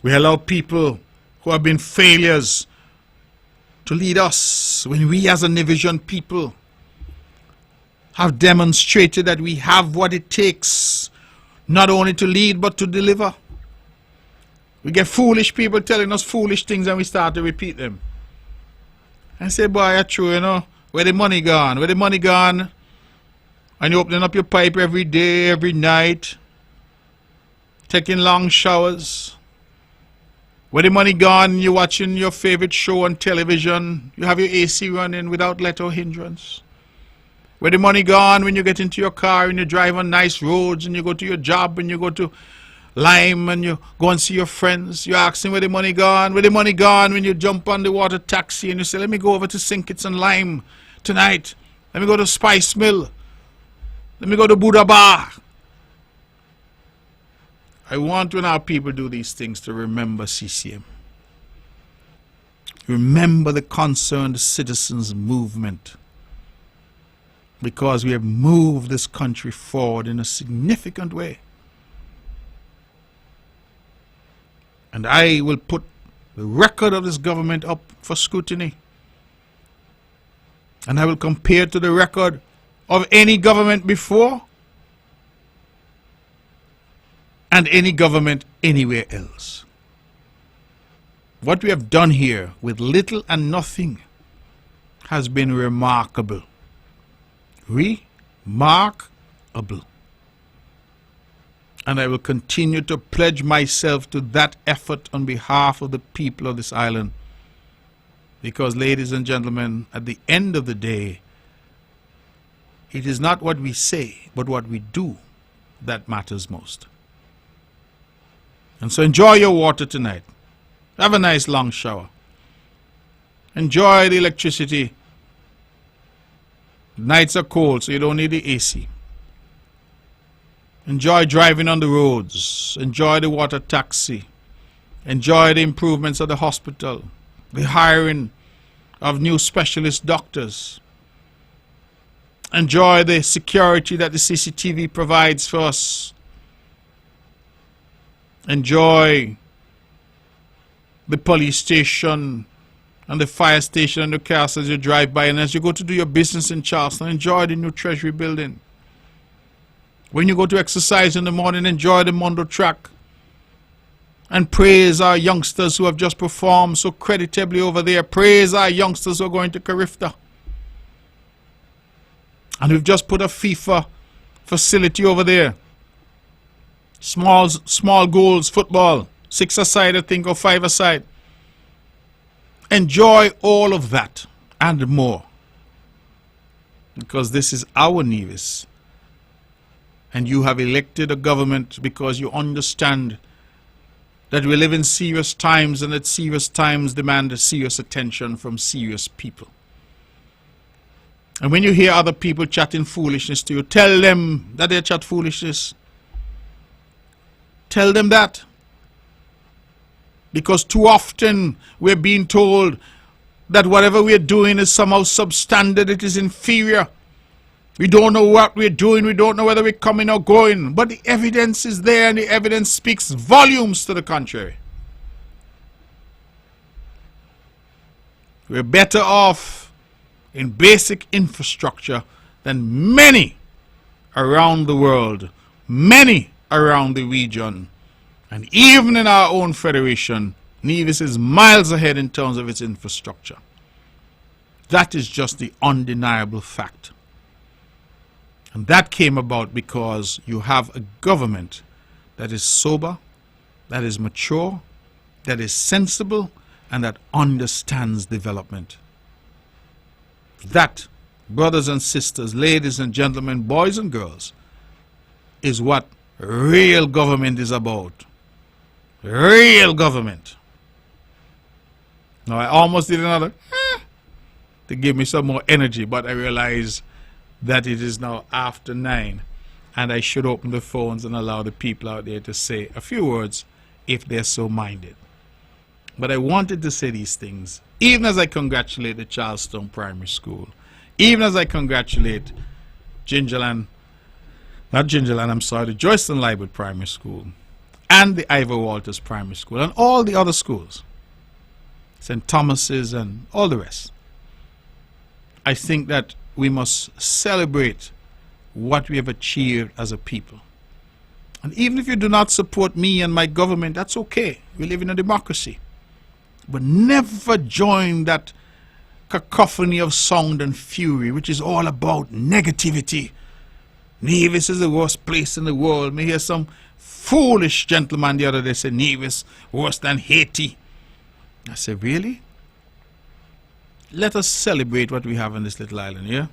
We allow people who have been failures to lead us when we as a Nivision people have demonstrated that we have what it takes not only to lead but to deliver. We get foolish people telling us foolish things and we start to repeat them. I say, boy, that's true, you know. Where the money gone? Where the money gone? And you're opening up your pipe every day, every night, taking long showers. Where the money gone? You're watching your favorite show on television. You have your AC running without let or hindrance. Where the money gone when you get into your car and you drive on nice roads and you go to your job and you go to Lime and you go and see your friends. You're asking where the money gone? Where the money gone when you jump on the water taxi and you say, let me go over to St. Kitts and Lime tonight. Let me go to Spice Mill. Let me go to Buddha Bar. I want when our people do these things to remember CCM. Remember the concerned citizens movement. Because we have moved this country forward in a significant way. And I will put the record of this government up for scrutiny. And I will compare it to the record of any government before and any government anywhere else. What we have done here with little and nothing has been remarkable. Remarkable. And I will continue to pledge myself to that effort on behalf of the people of this island. Because, ladies and gentlemen, at the end of the day, it is not what we say, but what we do that matters most. And so enjoy your water tonight. Have a nice long shower. Enjoy the electricity. Nights are cold, so you don't need the AC. Enjoy driving on the roads. Enjoy the water taxi. Enjoy the improvements of the hospital. The hiring of new specialist doctors. Enjoy the security that the CCTV provides for us. Enjoy the police station and the fire station and the cars as you drive by, and as you go to do your business in Charleston, enjoy the new Treasury building. When you go to exercise in the morning, enjoy the Mondo track. And praise our youngsters who have just performed so creditably over there. Praise our youngsters who are going to Carifta. And we've just put a FIFA facility over there. Small goals, football, 6-a-side, I think, or 5-a-side. Enjoy all of that and more. Because this is our Nevis. And you have elected a government because you understand that we live in serious times and that serious times demand serious attention from serious people. And when you hear other people chatting foolishness to you, tell them that they chat foolishness. Tell them that. Because too often we're being told that whatever we're doing is somehow substandard, it is inferior. We don't know what we're doing, we don't know whether we're coming or going. But the evidence is there and the evidence speaks volumes to the contrary. We're better off in basic infrastructure than many around the world, many around the region. And even in our own federation, Nevis is miles ahead in terms of its infrastructure. That is just the undeniable fact. And that came about because you have a government that is sober, that is mature, that is sensible, and that understands development. That, brothers and sisters, ladies and gentlemen, boys and girls, is what real government is about. Real government. Now, I almost did another to give me some more energy, but I realize that it is now after 9, and I should open the phones and allow the people out there to say a few words if they're so minded. But I wanted to say these things, even as I congratulate the Charlestown Primary School, even as I congratulate the Joyston Library Primary School, and the Ivor Walters Primary School, and all the other schools, St. Thomas's and all the rest. I think that we must celebrate what we have achieved as a people. And even if you do not support me and my government, that's okay. We live in a democracy. But never join that cacophony of sound and fury, which is all about negativity. Nevis is the worst place in the world. Me hear some foolish gentleman the other day say Nevis worse than Haiti. I said, really? Let us celebrate what we have in this little island here.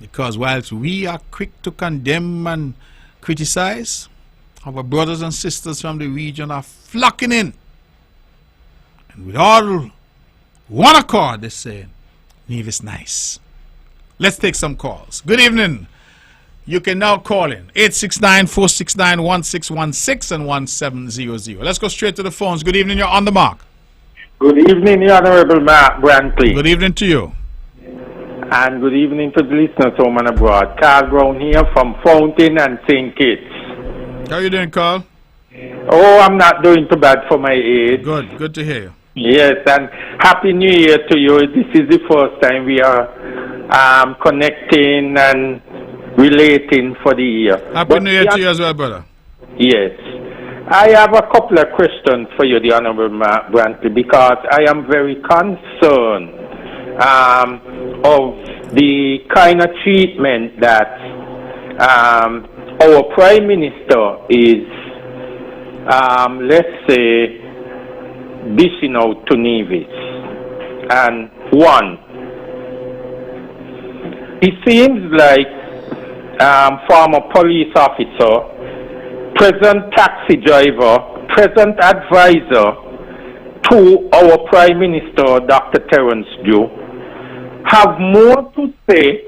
Because whilst we are quick to condemn and criticize, our brothers and sisters from the region are flocking in. And with all one accord, they say, Nevis nice. Let's take some calls. Good evening. You can now call in 869-469-1616 and 1700. Let's go straight to the phones. Good evening. You're on the mark. Good evening, the Honorable Brantley. Good evening to you. And good evening to the listeners home and abroad. Carl Brown here from Fountain and St. Kitts. How are you doing, Carl? Oh, I'm not doing too bad for my age. Good. Good to hear you. Yes, and Happy New Year to you. This is the first time we are connecting and relating for the year. Happy New Year to you as well, brother. Yes. I have a couple of questions for you, the Honorable Brantley, because I am very concerned of the kind of treatment that our Prime Minister is, let's say, dishing out to Nevis. And one, it seems like former police officer, present taxi driver, present advisor to our Prime Minister, Dr. Terence Dew, have more to say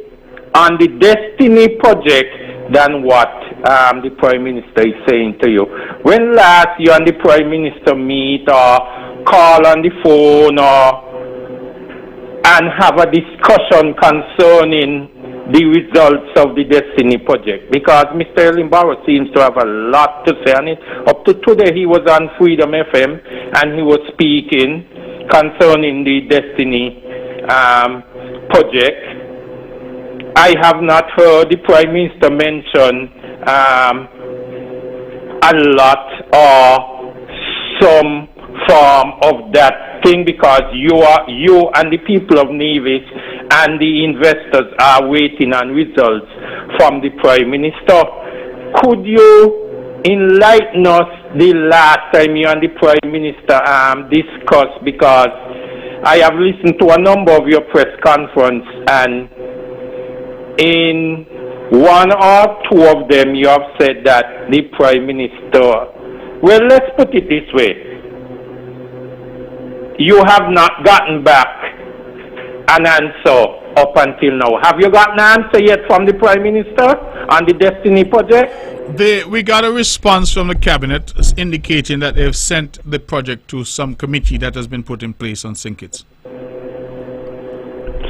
on the Destiny project than what the Prime Minister is saying to you. When last you and the Prime Minister meet or call on the phone or and have a discussion concerning the results of the Destiny project? Because Mr. Elinborough seems to have a lot to say on it. Up to today he was on Freedom FM and he was speaking concerning the Destiny project. I have not heard the Prime Minister mention a lot or some form of that thing, because you and the people of Nevis and the investors are waiting on results from the Prime Minister. Could you enlighten us the last time you and the Prime Minister discussed? Because I have listened to a number of your press conference, and in one or two of them you have said that the Prime Minister, well, let's put it this way, you have not gotten back an answer up until now. Have you gotten an answer yet from the Prime Minister on the Destiny project? We got a response from the Cabinet indicating that they've sent the project to some committee that has been put in place on St. Kitts.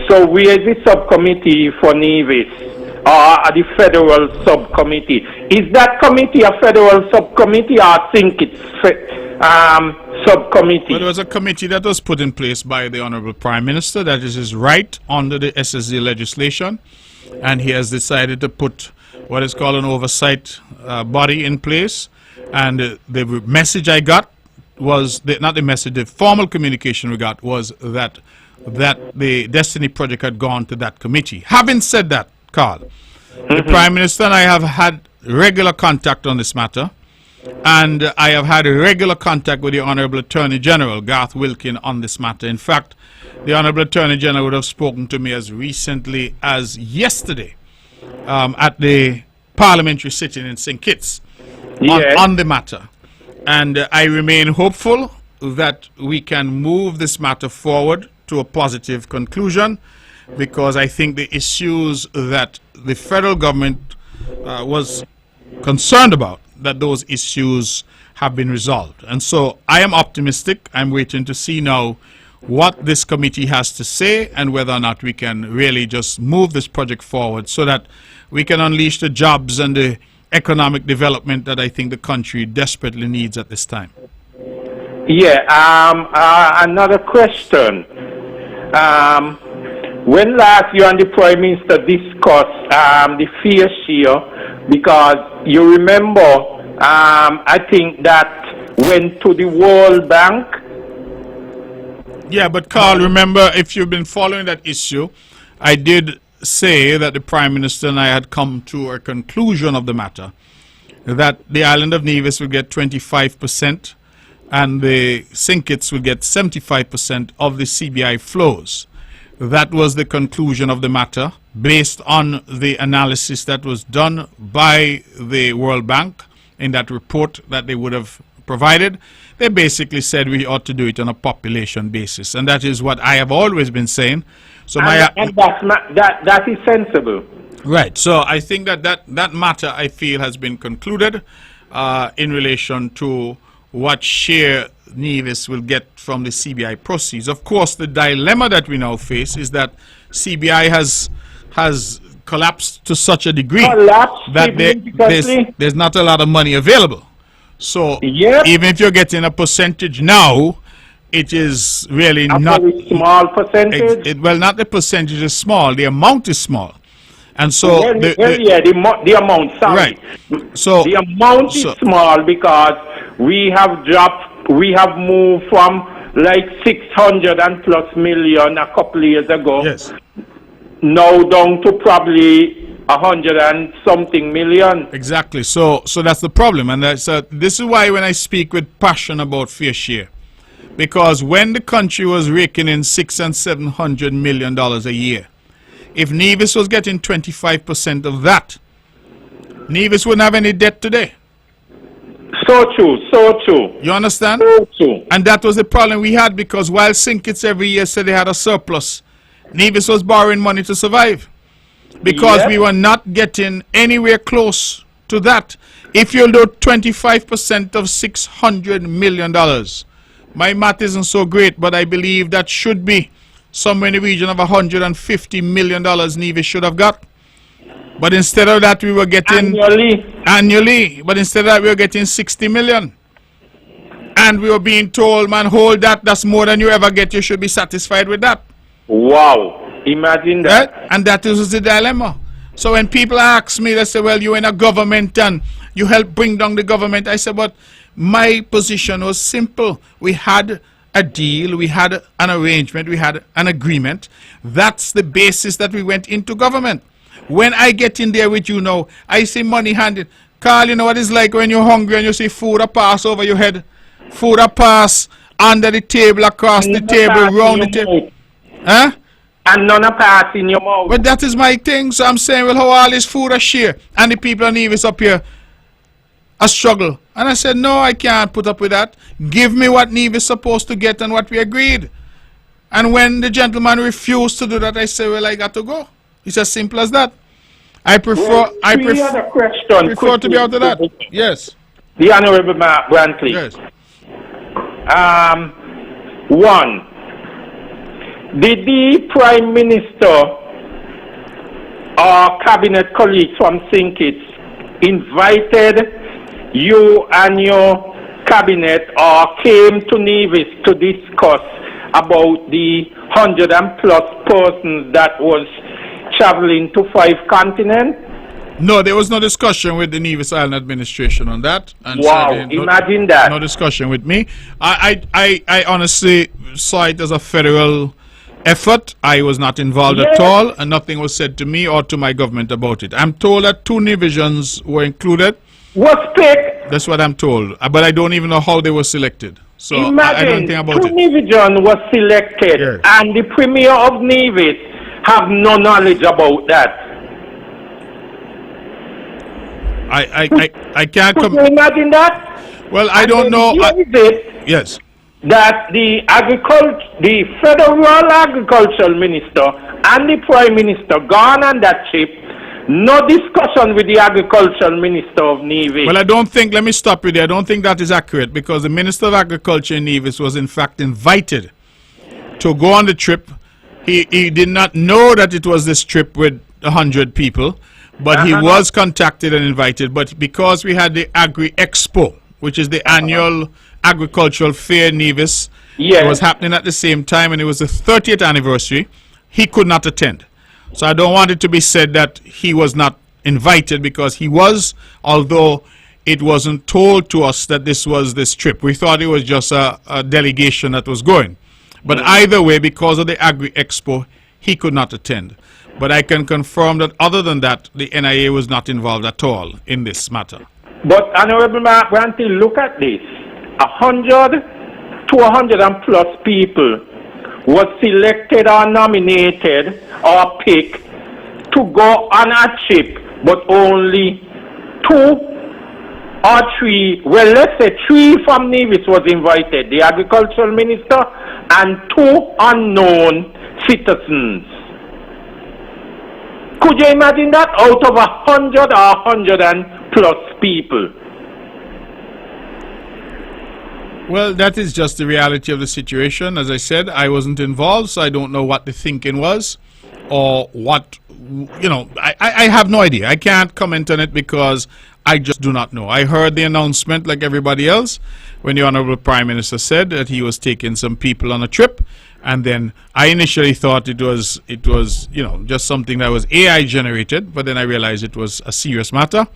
So where is the subcommittee for Nevis, or the federal subcommittee? Is that committee a federal subcommittee or St. Kitts subcommittee? Well, there was a committee that was put in place by the Honorable Prime Minister. That is his right under the SSD legislation, and he has decided to put what is called an oversight body in place. And the message I got was not the message, the formal communication we got was that the Destiny project had gone to that committee. Having said that, Carl, the Prime Minister and I have had regular contact on this matter, And I have had a regular contact with the Honorable Attorney General, Garth Wilkin, on this matter. In fact, the Honorable Attorney General would have spoken to me as recently as yesterday at the parliamentary sitting in St. Kitts on the matter. And I remain hopeful that we can move this matter forward to a positive conclusion, because I think the issues that the federal government was concerned about, that those issues have been resolved. And so I am optimistic. I'm waiting to see now what this committee has to say and whether or not we can really just move this project forward so that we can unleash the jobs and the economic development that I think the country desperately needs at this time. Yeah, another question. When last you and the Prime Minister discussed the fair share, because you remember, I think that went to the World Bank. Yeah, but Carl, remember, if you've been following that issue, I did say that the Prime Minister and I had come to a conclusion of the matter, that the island of Nevis will get 25% and the St. Kitts will get 75% of the CBI flows. That was the conclusion of the matter based on the analysis that was done by the World Bank in that report that they would have provided. They basically said we ought to do it on a population basis, and that is what I have always been saying. So that is sensible. Right. So I think that matter, I feel, has been concluded in relation to what share Nevis will get from the CBI proceeds. Of course, the dilemma that we now face is that CBI has collapsed to such a degree that there's not a lot of money available. So even if you're getting a percentage now, it is really not a very small percentage. Well, not the percentage is small; the amount is small, and so the amount. Sorry. Right. So the amount is small because we have moved from like 600 and plus million a couple of years ago. Yes. Now down to probably 100 and something million. Exactly. So that's the problem, and this is why when I speak with passion about fair share, because when the country was raking in $600 and $700 million a year, if Nevis was getting 25% of that, Nevis wouldn't have any debt today. So true. You understand? So true. And that was the problem we had, because while St. Kitts every year said they had a surplus, Nevis was borrowing money to survive, because we were not getting anywhere close to that. If you'll do 25% of $600 million, my math isn't so great, but I believe that should be somewhere in the region of $150 million Nevis should have got. But instead of that, we were getting annually. But instead of that, we were getting 60 million. And we were being told, man, hold that. That's more than you ever get. You should be satisfied with that. Wow. Imagine that. Right? And that is the dilemma. So when people ask me, they say, well, you're in a government and you help bring down the government. I said, but my position was simple. We had a deal. We had an arrangement. We had an agreement. That's the basis that we went into government. When I get in there with you now, I see money handed. Carl, you know what it's like when you're hungry and you see food a pass over your head. Food a pass under the table, across the table, round the table. Huh? And none a pass in your mouth. But that is my thing. So I'm saying, well, how all this food a share? And the people in Nevis up here a struggle. And I said, no, I can't put up with that. Give me what Nevis is supposed to get and what we agreed. And when the gentleman refused to do that, I said, well, I got to go. It's as simple as that. I prefer to be out of that. Yes. The Honorable Brantley. Yes. One, did the Prime Minister or cabinet colleagues from St. Kitts invited you and your cabinet or came to Nevis to discuss about the 100 and plus persons that was traveling to 5 continents? No, there was no discussion with the Nevis Island administration on that. And wow, imagine that. No discussion with me. I honestly saw it as a federal effort. I was not involved at all, and nothing was said to me or to my government about it. I'm told that 2 divisions were included. Was That's what I'm told. But I don't even know how they were selected. So I don't Imagine think about two it. Nevision was selected, Yes. and the Premier of Nevis have no knowledge about that. I can't Could come. you imagine that? Well, I And don't then know. here is it Yes. that the federal agricultural minister and the prime minister gone on that trip. No discussion with the agricultural minister of Nevis. Well, I don't think, let me stop you there. I don't think that is accurate because the Minister of Agriculture in Nevis was in fact invited to go on the trip. He did not know that it was this trip with 100 people, but he was contacted and invited. But because we had the Agri Expo, which is the annual agricultural fair in Nevis, it was happening at the same time, and it was the 30th anniversary, he could not attend. So I don't want it to be said that he was not invited, because he was, although it wasn't told to us that this was this trip. We thought it was just a delegation that was going. But either way, because of the Agri Expo, he could not attend. But I can confirm that other than that, the NIA was not involved at all in this matter. But Honorable Mark Brantley, look at this. 100 to 100 and plus people was selected or nominated or picked to go on a trip, but only 2 or 3, well, let's say 3 from Nevis was invited, the agricultural minister and 2 unknown citizens. Could you imagine that? Out of 100 or 100 and plus people. Well, that is just the reality of the situation. As I said, I wasn't involved, so I don't know what the thinking was or what, you know, I have no idea. I can't comment on it because I just do not know. I heard the announcement like everybody else when the Honorable Prime Minister said that he was taking some people on a trip, and then I initially thought it was you know, just something that was AI generated, but then I realized it was a serious matter.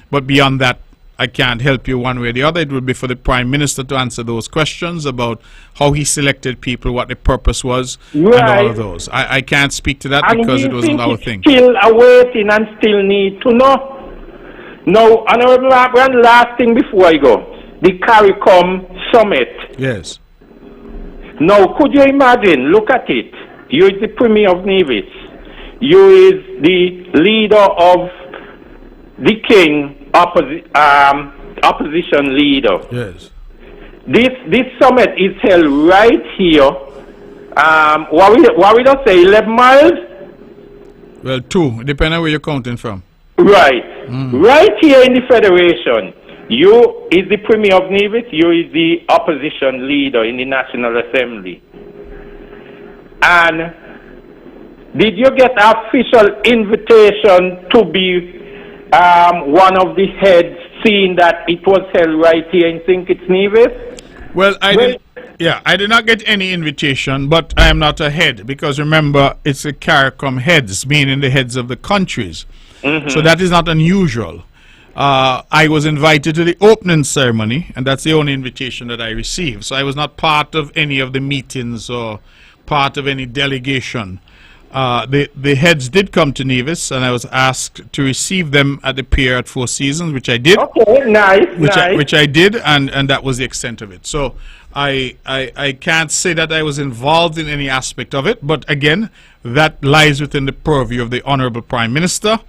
But beyond that, I can't help you one way or the other. It would be for the Prime Minister to answer those questions about how he selected people, what the purpose was, and all of those. I can't speak to that because it wasn't our thing. Still awaiting and still need to know. Now, Honorable Brand, last thing before I go, the CARICOM Summit. Yes. Now, could you imagine, look at it. You is the Premier of Nevis. You is the leader of the King opposition leader. Yes. This summit is held right here. What we don't say, 11 miles? Well, 2, depending on where you're counting from. Right. Right here in the Federation. You is the Premier of Nevis. You is the opposition leader in the National Assembly. And did you get an official invitation to be one of the heads, seeing that it was held right here in St. Kitts Nevis? Well, I did not get any invitation, but I am not a head, because remember, it's the CARICOM heads, meaning the heads of the countries. So that is not unusual. I was invited to the opening ceremony, and that's the only invitation that I received. So I was not part of any of the meetings or part of any delegation. The heads did come to Nevis, and I was asked to receive them at the pier at Four Seasons, which I did. Okay, nice, which I did, and that was the extent of it. So I can't say that I was involved in any aspect of it, but again, that lies within the purview of the Honorable Prime Minister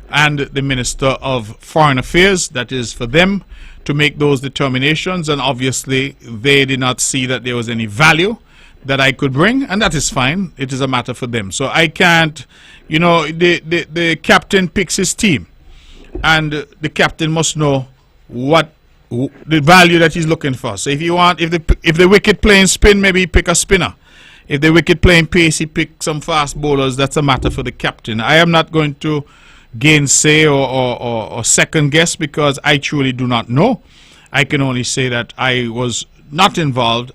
and the Minister of Foreign Affairs. That is for them to make those determinations, and obviously they did not see that there was any value that I could bring, and that is fine. It is a matter for them. So I can't, you know, the captain picks his team, and the captain must know what the value that he's looking for. So if you want, if the wicket playing spin, maybe he pick a spinner. If the wicket playing pace, he pick some fast bowlers. That's a matter for the captain. I am not going to gainsay or second guess, because I truly do not know. I can only say that I was not involved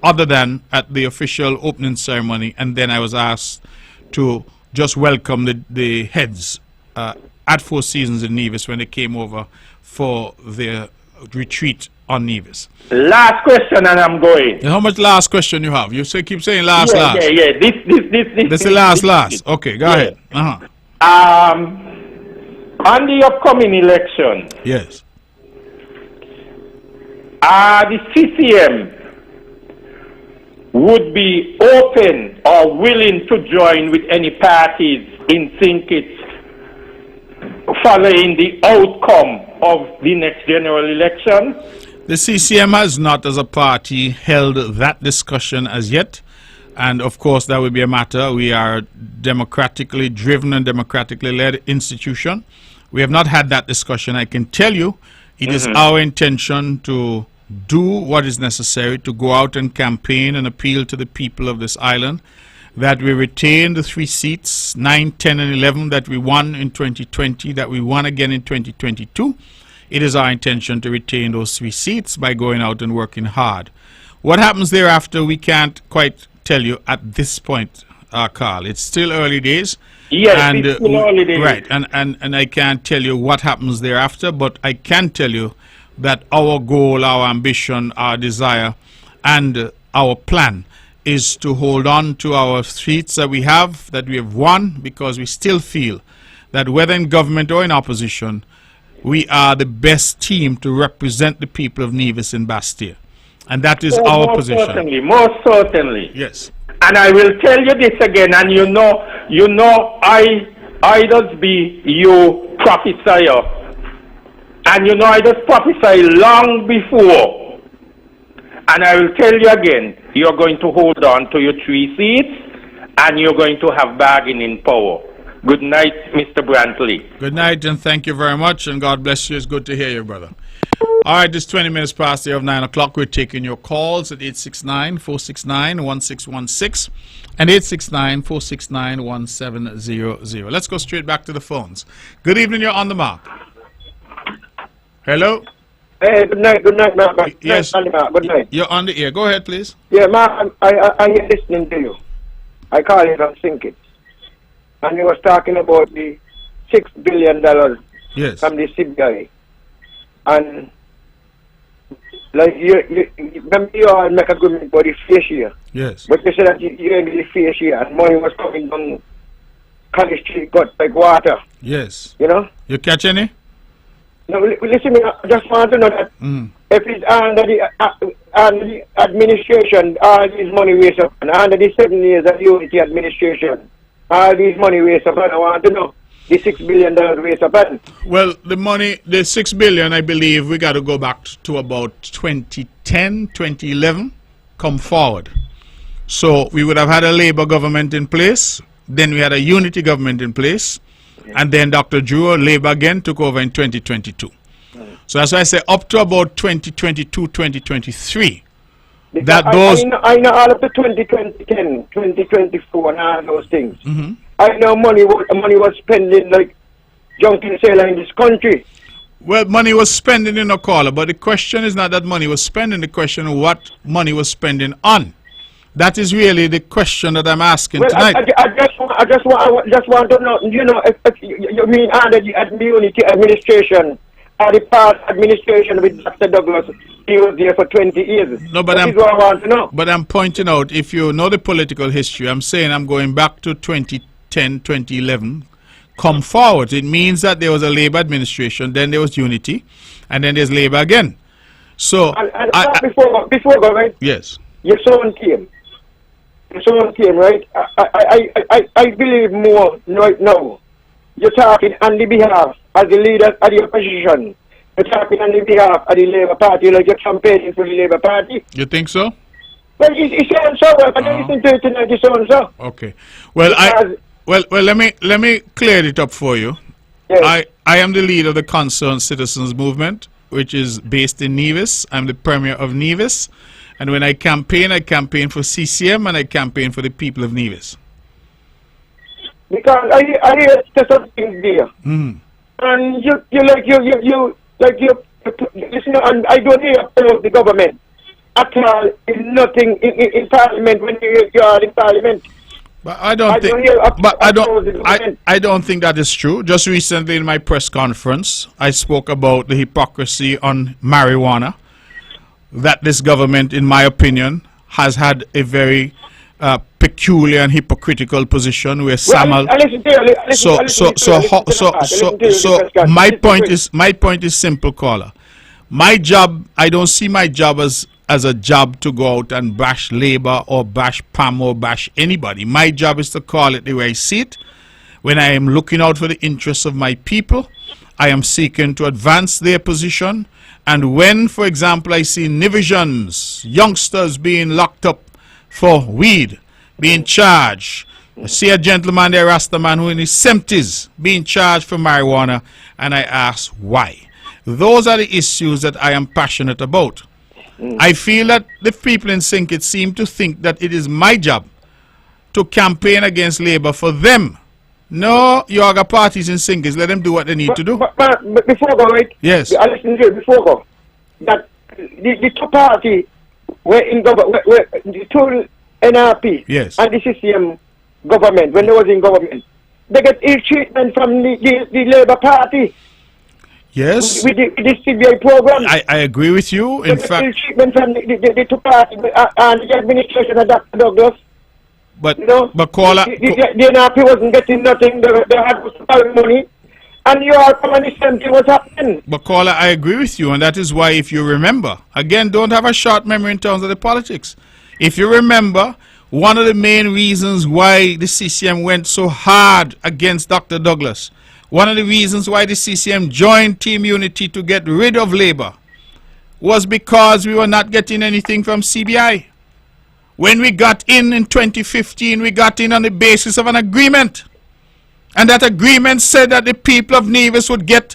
other than at the official opening ceremony, and then I was asked to just welcome the heads at Four Seasons in Nevis when they came over for their retreat on Nevis. Last question, and I'm going. And how much last question you have? You keep saying last. Yeah. This is the last. Okay, go ahead. On the upcoming election, yes, the CCM would be open or willing to join with any parties in St. following the outcome of the next general election? The CCM has not, as a party, held that discussion as yet. And of course, that will be a matter. We are a democratically driven and democratically led institution. We have not had that discussion. I can tell you it is our intention to do what is necessary to go out and campaign and appeal to the people of this island that we retain the 3 seats, 9, 10, and 11 that we won in 2020, that we won again in 2022. It is our intention to retain those 3 seats by going out and working hard. What happens thereafter, we can't quite tell you at this point, Carl. It's still early days. Yes, and, it's still early days. Right, and I can't tell you what happens thereafter, but I can tell you that our goal, our ambition, our desire, and our plan is to hold on to our seats that we have won, because we still feel that whether in government or in opposition, we are the best team to represent the people of Nevis and Bastia. And that is our position. Certainly, most certainly. Yes. And I will tell you this again, and you know, I does be you prophesier. And you know, I just prophesy long before. And I will tell you again, you're going to hold on to your 3 seats, and you're going to have bargaining power. Good night, Mr. Brantley. Good night, and thank you very much, and God bless you. It's good to hear you, brother. All right, it's 20 minutes past the hour of 9 o'clock. We're taking your calls at 869-469-1616 and 869-469-1700. Let's go straight back to the phones. Good evening, you're on the mark. Hello? Hey, good night, man. Yes. Good night. You're on the air. Go ahead, please. Yeah, man, I'm listening to you. I call it from Sinkit. And you was talking about the $6 billion Yes. from the CBI. And like remember you all make agreement about the face here. Yes. But you said that you ain't the face here and money was coming down College Street got like water. Yes. You know? You catch any? No, listen me, I just want to know that if it's under the administration, all these money waste up, and under the 7 years of unity administration, all these money waste up, and I want to know the $6 billion waste up. Well, the money, the $6 billion, I believe we got to go back to about 2010, 2011, come forward. So we would have had a Labour government in place, then we had a unity government in place, and then Dr. Drew, Labour again, took over in 2022. So that's why I say up to about 2022, 2023. That those I know all of the 2010, 2024 and all those things. I know money was spending like junking sailor in this country. Well, money was spending in a caller, but the question is not that money was spending, the question is what money was spending on. That is really the question that I'm asking tonight. I just want to know, you know, if you mean under the unity administration, or the past administration with Dr. Douglas, he was there for 20 years. No, but that is what I want to know. But I'm pointing out, if you know the political history, I'm saying I'm going back to 2010, 2011, come forward. It means that there was a Labour administration, then there was unity, and then there's Labour again. So, before right? Yes. Your son came. Right? I believe more right now. You're talking on the behalf of the leaders of the opposition. You're talking on the behalf of the Labour Party, like you're campaigning for the Labour Party. You think so? Well, it sounds so. Well, I listen to it tonight. It sounds so. Okay. Well, let me clear it up for you. Yes. I am the leader of the Concerned Citizens Movement, which is based in Nevis. I'm the Premier of Nevis. And when I campaign for CCM and I campaign for the people of Nevis. Because I hear something there. And you listen, and I don't hear oppose the government at all. In nothing in Parliament when you are in Parliament. But I don't think that is true. Just recently in my press conference, I spoke about the hypocrisy on marijuana. That this government, in my opinion, has had a very peculiar and hypocritical position where Samuel. My point is simple, caller. My job, I don't see my job as a job to go out and bash Labour or bash PAM or bash anybody. My job is to call it the way I see it. When I am looking out for the interests of my people, I am seeking to advance their position. And when, for example, I see Nivisions, youngsters being locked up for weed, being charged, I see a gentleman there, Rastaman, who in his 70s, being charged for marijuana, and I ask why. Those are the issues that I am passionate about. I feel that the people in Sinkit seem to think that it is my job to campaign against Labour for them. No, you are parties in Sinkit. Let them do what they need to do. But before go, right? Yes. I listen to you before go. That the two parties were in government, the two NRP Yes. and the CCM government, when they was in government, they get ill treatment from the Labour Party. Yes. With the CBI program. I agree with you. In fact, ill treatment from the two parties and the administration of Dr. Douglas. but You know, but caller, the NRP wasn't getting nothing. They had to spend money, and you all come and the same thing was happening. but caller, I agree with you, and that is why, if you remember, again, don't have a short memory in terms of the politics. If you remember, one of the main reasons why the CCM went so hard against Dr. Douglas, one of the reasons why the CCM joined Team Unity to get rid of Labour, was because we were not getting anything from CBI. When we got in 2015, we got in on the basis of an agreement. And that agreement said that the people of Nevis would get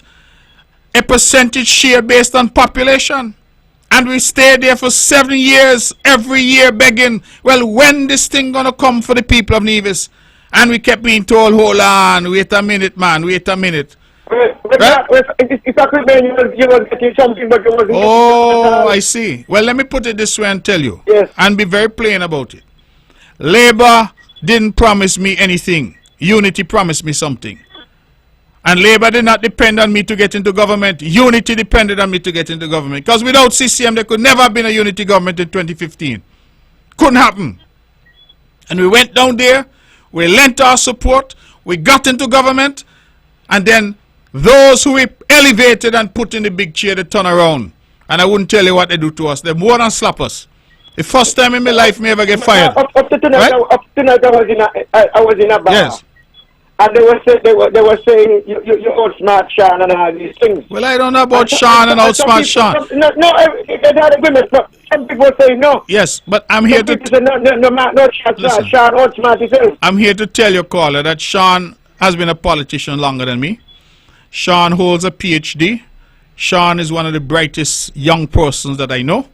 a percentage share based on population. And we stayed there for 7 years, every year begging, well, when this thing gonna come for the people of Nevis? And we kept being told, hold on, wait a minute, man, wait a minute. If agreement, you was getting something, but you wasn't. Oh, I see. Well, let me put it this way and tell you. Yes. And be very plain about it. Labour didn't promise me anything. Unity promised me something. And Labour did not depend on me to get into government. Unity depended on me to get into government. Because without CCM, there could never have been a unity government in 2015. Couldn't happen. And we went down there, we lent our support, we got into government, and then those who we elevated and put in the big chair, they turn around. And I wouldn't tell you what they do to us. They more than slap us. The first time in my life me ever get fired. Up to tonight, Right? up to tonight I was in a bar. Yes. And they were saying you outsmart Sean and all these things. Well, I don't know about Sean and outsmart Sean. No, they had agreement, but some people say no. Yes, but I'm here Some to people say no, Listen. Sean outsmart himself. I'm here to tell you, caller, that Sean has been a politician longer than me. Sean holds a PhD. Sean is one of the brightest young persons that I know.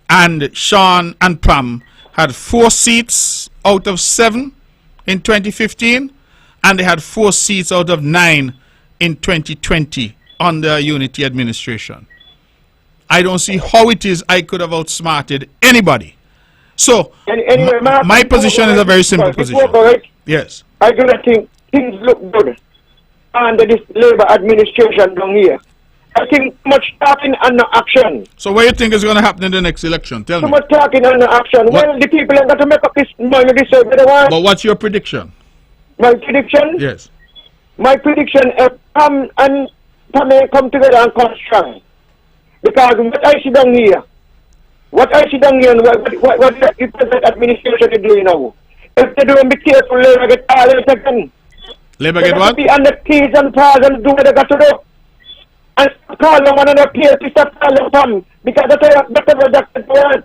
And Sean and Pam had 4 seats out of 7 in 2015, and they had 4 seats out of 9 in 2020 under Unity administration. I don't see how it is I could have outsmarted anybody. So, Anyway, my position is a very simple position. Yes. I do not think things look good under this Labour administration down here. I think much talking and no action. So what do you think is going to happen in the next election? Tell So me. much talking and no action. What? Well, the people have got to make up this money this way. But what's your prediction? My prediction? Yes. My prediction is Pam and Pam come together and come strong. Because what I see down here, and what the present administration is doing now, if they don't be careful, Labour get all it again. Labour get what? Be on the keys and paws and do what they got to do. And call them one another peers to stop calling Pam. Because that's the word.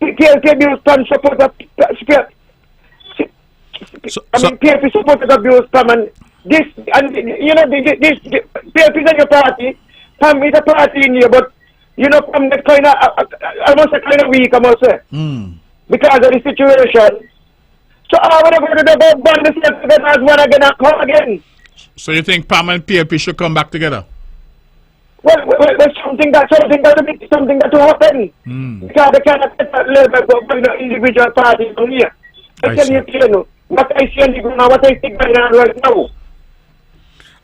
PLP abuse Pam support of PLP supported abuse Pam, and this, and you know, this PLP is your party. Pam is a party in here, but you know, Pam get kind of almost a kind of weak, I must say, because of the situation. So I would have heard about band this together as one again and come again. So you think Pam and PLP should come back together? Well, something that to happen. Because they cannot get that level of individual parties from here. I tell you, what I see on the ground, what I think going on right now.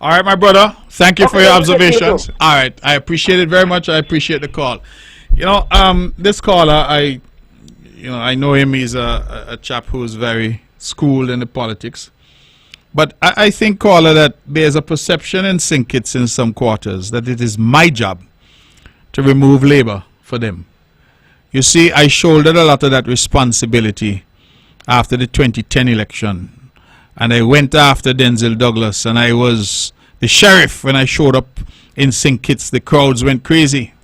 All right, my brother. Thank you for your observations. All right, I appreciate it very much. I appreciate the call. You know, this caller, I know him. He's a chap who's very schooled in the politics. But I think, caller, that there's a perception in St. Kitts in some quarters that it is my job to remove labor for them. You see, I shouldered a lot of that responsibility after the 2010 election. And I went after Denzel Douglas, and I was the sheriff when I showed up in St. Kitts. The crowds went crazy.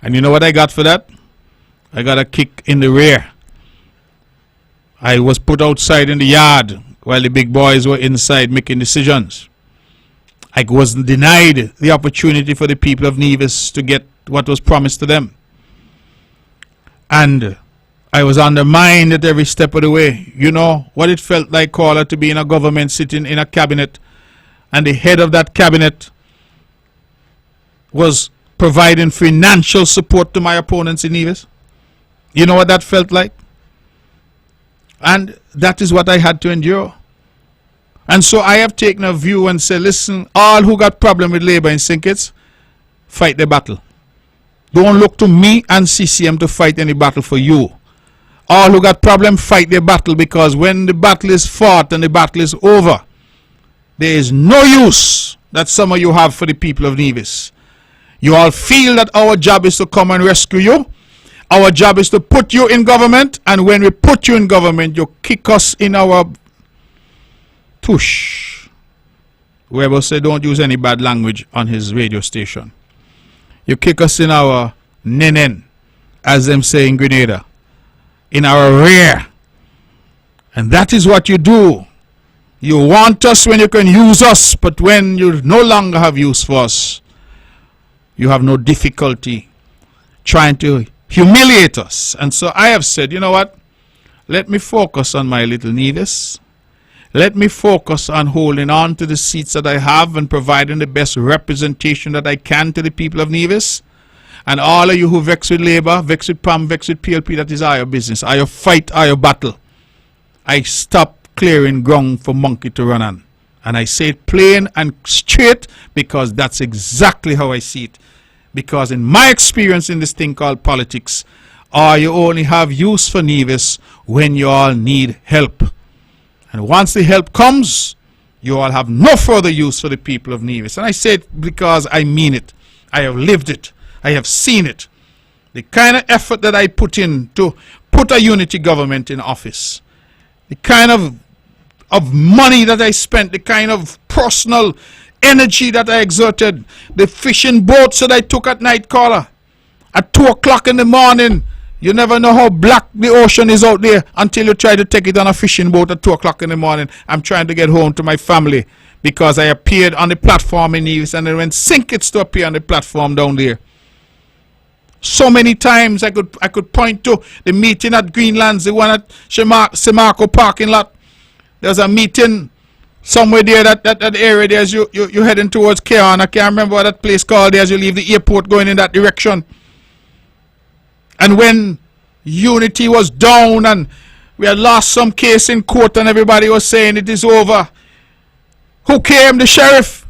And you know what I got for that? I got a kick in the rear. I was put outside in the yard while the big boys were inside making decisions. I was denied the opportunity for the people of Nevis to get what was promised to them. And I was undermined at every step of the way. You know what it felt like, caller, to be in a government sitting in a cabinet, and the head of that cabinet was providing financial support to my opponents in Nevis? You know what that felt like? And that is what I had to endure. And so I have taken a view and said, listen, all who got problem with labor in St. Kitts, fight the battle. Don't look to me and CCM to fight any battle for you. All who got problem, fight their battle, because when the battle is fought and the battle is over, there is no use that some of you have for the people of Nevis. You all feel that our job is to come and rescue you. Our job is to put you in government, and when we put you in government, you kick us in our tush. Whoever said don't use any bad language on his radio station. You kick us in our nenen, as them say in Grenada, in our rear. And that is what you do. You want us when you can use us, but when you no longer have use for us, you have no difficulty trying to humiliate us. And so I have said, you know what? Let me focus on my little Nevis. Let me focus on holding on to the seats that I have and providing the best representation that I can to the people of Nevis. And all of you who vex with Labour, vex with PAM, vex with PLP, that is our business. Our fight, our battle. I stop clearing ground for monkey to run on. And I say it plain and straight because that's exactly how I see it. Because in my experience in this thing called politics, you only have use for Nevis when you all need help. And once the help comes, you all have no further use for the people of Nevis. And I say it because I mean it. I have lived it. I have seen it. The kind of effort that I put in to put a unity government in office. The kind of money that I spent. The kind of personal energy that I exerted. The fishing boats that I took at night, caller. At 2 o'clock in the morning. You never know how black the ocean is out there until you try to take it on a fishing boat at 2 o'clock in the morning. I'm trying to get home to my family because I appeared on the platform in Nevis, and then went St. Kitts to appear on the platform down there. So many times I could point to the meeting at Greenlands, the one at Semarco parking lot. There's a meeting somewhere there, that area there as you're heading towards Cairn. I can't remember what that place called there as you leave the airport going in that direction. And when unity was down and we had lost some case in court and everybody was saying it is over, who came? The sheriff.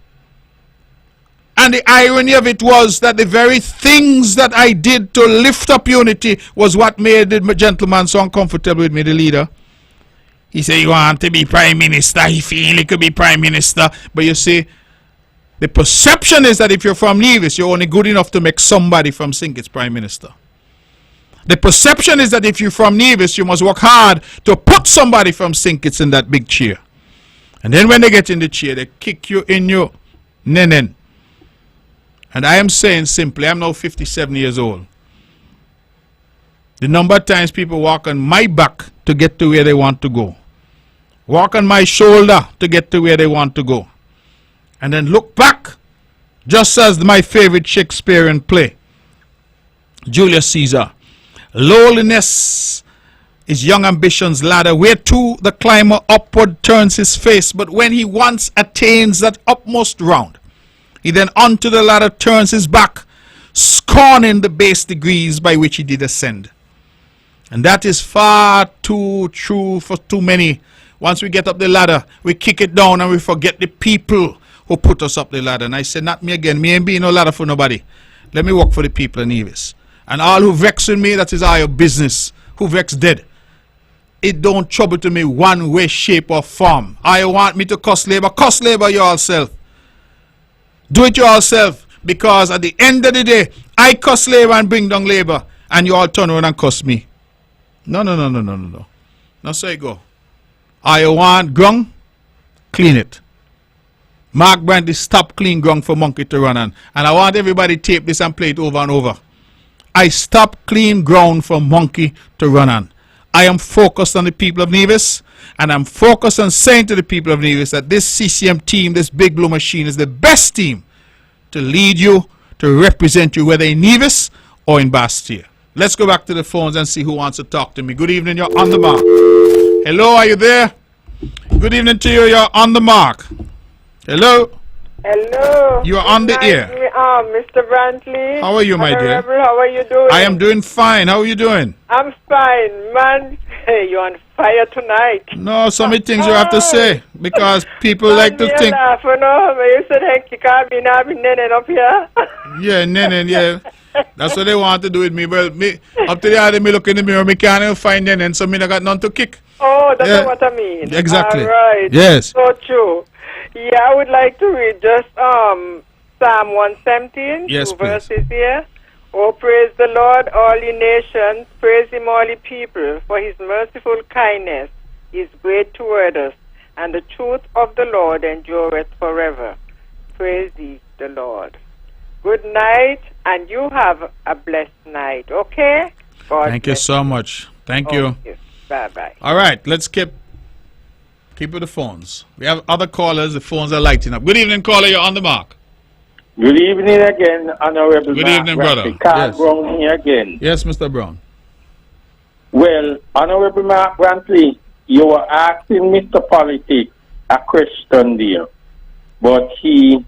And the irony of it was that the very things that I did to lift up unity was what made the gentleman so uncomfortable with me, the leader. He said he wanted to be prime minister. He feel he could be prime minister. But you see, the perception is that if you're from Nevis, you're only good enough to make somebody from St. Kitts prime minister. The perception is that if you're from Nevis, you must work hard to put somebody from St. Kitts in that big chair. And then when they get in the chair, they kick you in your nenen. And I am saying simply, I'm now 57 years old. The number of times people walk on my back to get to where they want to go. Walk on my shoulder to get to where they want to go. And then look back, just as my favorite Shakespearean play, Julius Caesar. Lowliness is young ambition's ladder, whereto the climber upward turns his face. But when he once attains that upmost round, he then unto the ladder turns his back, scorning the base degrees by which he did ascend. And that is far too true for too many. Once we get up the ladder, we kick it down and we forget the people who put us up the ladder. And I said, not me again. Me ain't be no ladder for nobody. Let me work for the people in Nevis. And all who vex with me, that is our business. Who vex dead. it don't trouble to me one way, shape or form. I want me to cuss labor yourself. Do it yourself, because at the end of the day, I cuss labor and bring down labor, and you all turn around and cuss me. No. Now say go. I want ground, clean it. Mark Brantley, stop clean ground for monkey to run on. And I want everybody to tape this and play it over and over. I stop clean ground for monkey to run on. I am focused on the people of Nevis, and I'm focused on saying to the people of Nevis that this CCM team, this Big Blue Machine, is the best team to lead you, to represent you, whether in Nevis or in Bastia. Let's go back to the phones and see who wants to talk to me. Good evening, you're on the mark. Hello, are you there? Good evening to you, you're on the mark. Hello? Hello. You are on the air. Mr. Brantley. How are you, my dear? How are you doing? I am doing fine. How are you doing? I'm fine, man. Hey, you're on fire tonight. No, so many things you have to say, because people like to think. You said, hey, you can't be nene up here. Yeah, nene, yeah. That's what they want to do with me. Well, me up to the other, me look in the mirror, me can't even find nene, so me not got none to kick. Oh, that's what I mean. Exactly. All right. Yes. So true. Yeah, I would like to read just Psalm 117, yes, two verses here. Oh, praise the Lord, all ye nations, praise him, all ye people, for his merciful kindness is great toward us, and the truth of the Lord endureth forever. Praise ye the Lord. Good night, and you have a blessed night, okay? God Thank you so much. Thank you. Bye-bye. All right, let's keep with the phones. We have other callers. The phones are lighting up. Good evening, caller. You're on the mark. Good evening again, Honorable Good evening, brother. Carl Brown here again. Yes, Mr. Brown. Well, Honorable Mark Brantley, you were asking Mr. Politics a question there, but he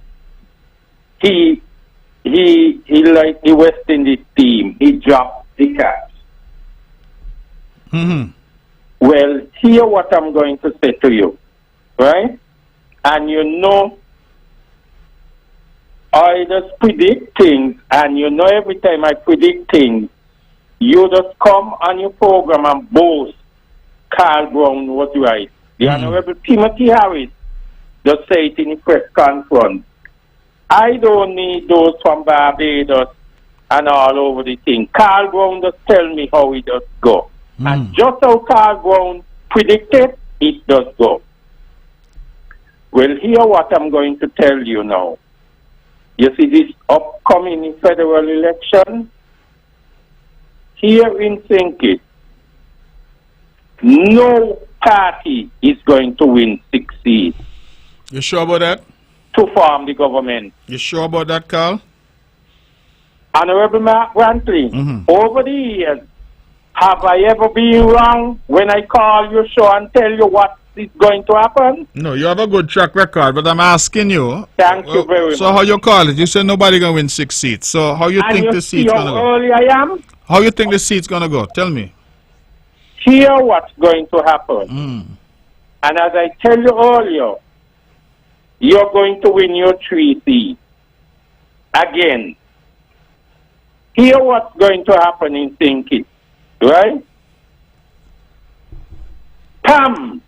like the West Indies team. He dropped the catch. Well, hear what I'm going to say to you, right? And you know, I just predict things, and you know every time I predict things, you just come on your program and boast Carl Brown was right. The Honorable Timothy Harris just say it in the press conference. I don't need those from Barbados and all over the thing. Carl Brown just tell me how it does go. And just how Carl Brown predicted, it does go. Well, hear what I'm going to tell you now. You see this upcoming federal election? Here in St. Kitts, no party is going to win 6 seats. You sure about that? To form the government. You sure about that, Carl? Honorable Mark Brantley, over the years, have I ever been wrong when I call your show and tell you what is going to happen? No, you have a good track record, but I'm asking you. Thank you very much. So how you call it? You said nobody gonna win 6 seats. So how you think the seat's gonna go? How early I am? How you think the seat's gonna go? Tell me. Hear what's going to happen. And as I tell you earlier, you're going to win your 3 seats. Again, hear what's going to happen in St. Kitts, right? Pam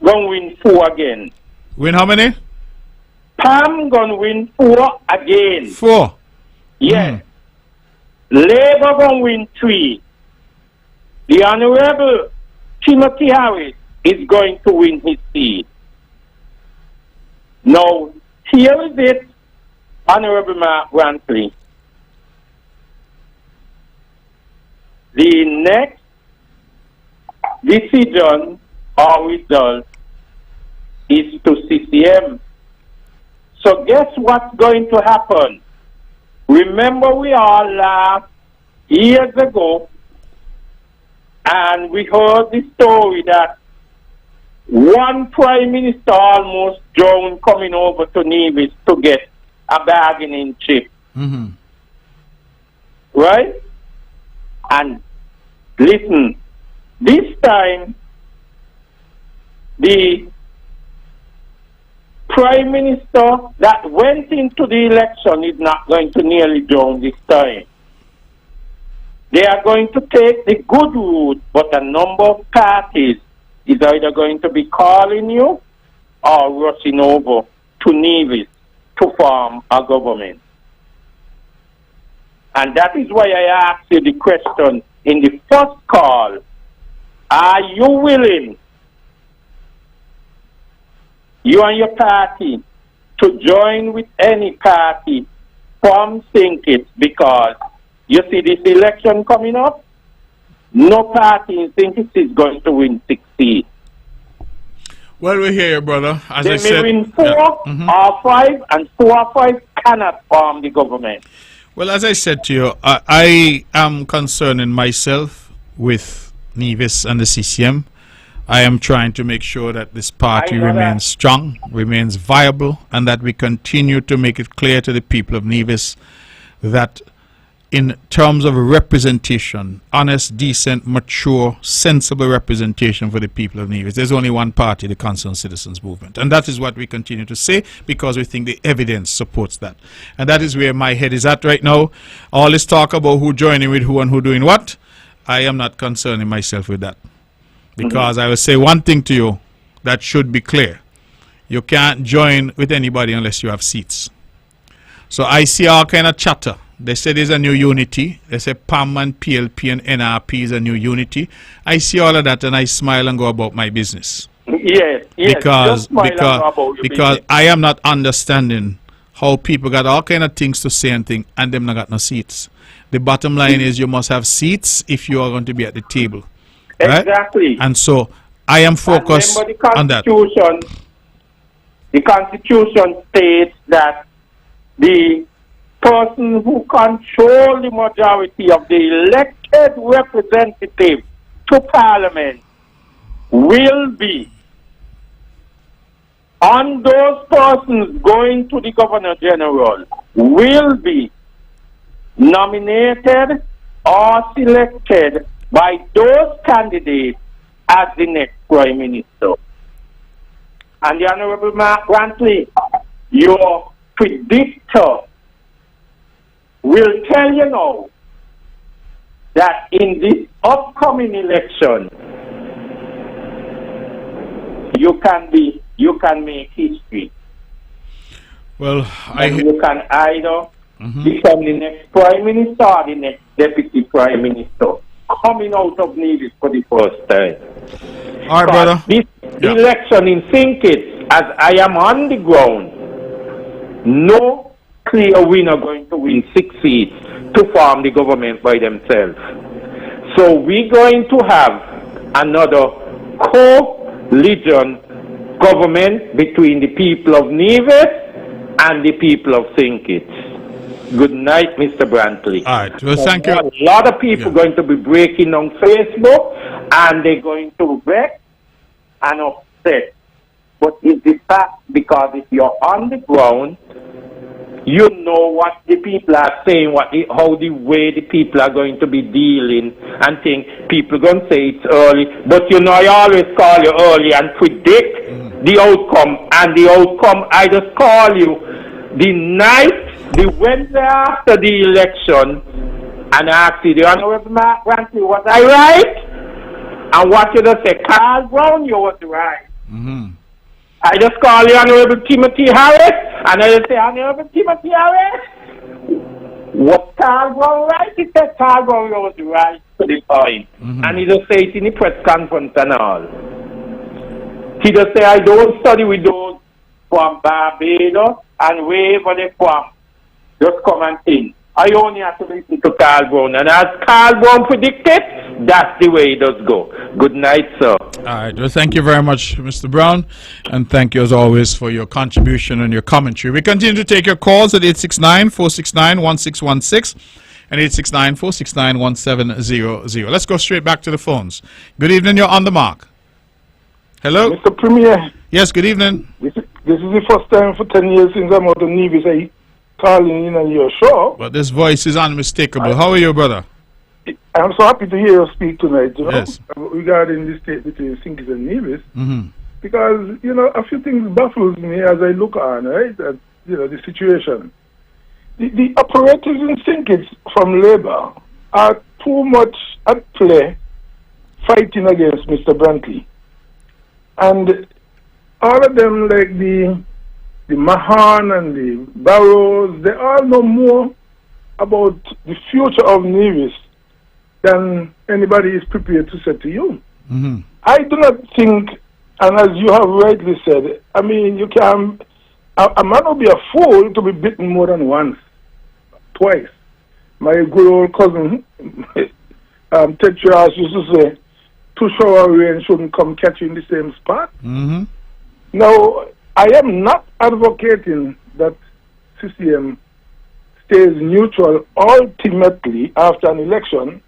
gonna win 4 again. Win how many? Pam gonna win 4 again. 4? Yeah. Labour gonna win 3. The Honorable Timothy Harris is going to win his seat. Now, here is it, Honorable Mark Brantley. The next decision or result is to CCM. So guess what's going to happen? Remember we all laughed years ago and we heard the story that one prime minister almost drowned coming over to Nevis to get a bargaining chip. Right? And listen, this time the prime minister that went into the election is not going to nearly drown this time. They are going to take the good route, but a number of parties is either going to be calling you or rushing over to Nevis to form a government. And that is why I asked you the question in the first call. Are you willing, you and your party, to join with any party from Sinkit? Because you see this election coming up, no party in Sinkit is going to win 6 seats. Well, we hear you, brother. As They I may said, win 4 or 5, and 4 or 5 cannot form the government. well, as I said to you, I am concerning myself with Nevis and the CCM. I am trying to make sure that this party remains strong, remains viable, and that we continue to make it clear to the people of Nevis that in terms of representation, honest, decent, mature, sensible representation for the people of Nevis, there's only one party, the Concerned Citizens Movement. And that is what we continue to say, because we think the evidence supports that. And that is where my head is at right now. All this talk about who joining with who and who doing what, I am not concerning myself with that. Because I will say one thing to you that should be clear. You can't join with anybody unless you have seats. So I see all kind of chatter. They say there's a new unity. They say PAM and PLP and NRP is a new unity. I see all of that and I smile and go about my business. Yes, Because I am not understanding how people got all kind of things to say and think and them not got no seats. The bottom line is you must have seats if you are going to be at the table. Right? Exactly. And so I am focused on that. The Constitution states that the person who controls the majority of the elected representatives to Parliament will be, on those persons going to the Governor General, will be nominated or selected by those candidates as the next Prime Minister. And the Honorable Mark Brantley, your predictor, will tell you now that in this upcoming election, you can make history. Well, you can either become the next Prime Minister or the next Deputy Prime Minister, coming out of Nevis for the first time. All right, brother. This election in Sinkit, as I am on the ground, no clear winner going to win 6 seats to form the government by themselves. So we're going to have another coalition government between the people of Nevis and the people of Sinkit. Good night, Mr. Brantley. All right. Well, thank you. A lot of people going to be breaking on Facebook, and they're going to vex and upset. But it's the fact, because if you're on the ground, you know what the people are saying, how the way the people are going to be dealing, and think people going to say it's early. But you know, I always call you early and predict the outcome, and the outcome, I just call you the night, the Wednesday after the election, and ask you, the Honorable Mark Brantley, was I right? And what you just say, Carl Brown, you was right. I just call the Honorable Timothy Harris, and I just say, Honorable Timothy Harris, was Carl Brown right? He said Carl Brown was right to the point. And he just say it in the press conference and all. He just say, I don't study with those from Barbados and wherever they from. Just come and think. I only have to listen to Carl Brown. And as Carl Brown predicted, that's the way it does go. Good night, sir. All right. Well, thank you very much, Mr. Brown. And thank you, as always, for your contribution and your commentary. We continue to take your calls at 869-469-1616 and 869-469-1700. Let's go straight back to the phones. Good evening. You're on the mark. Hello? Mr. Premier. Yes, good evening. This is the first time for 10 years since I'm out of Nevis. Calling in on your show. But this voice is unmistakable. How are you, brother? I'm so happy to hear you speak tonight, Yes. regarding this state between Sinkit and Nevis. Because, a few things baffles me as I look on, right? At, the situation. The operators in Sinkit from Labour are too much at play fighting against Mr. Brantley. And all of them, like the Mahan and the Barrows, they all know more about the future of Nevis than anybody is prepared to say to you. Mm-hmm. I do not think, and as you have rightly said, I mean, you can, a man will be a fool to be bitten more than once, twice. My good old cousin, Ted Charles, used to say, 2 shower rain shouldn't come catch you in the same spot. Mm-hmm. Now, I am not advocating that CCM stays neutral ultimately after an election,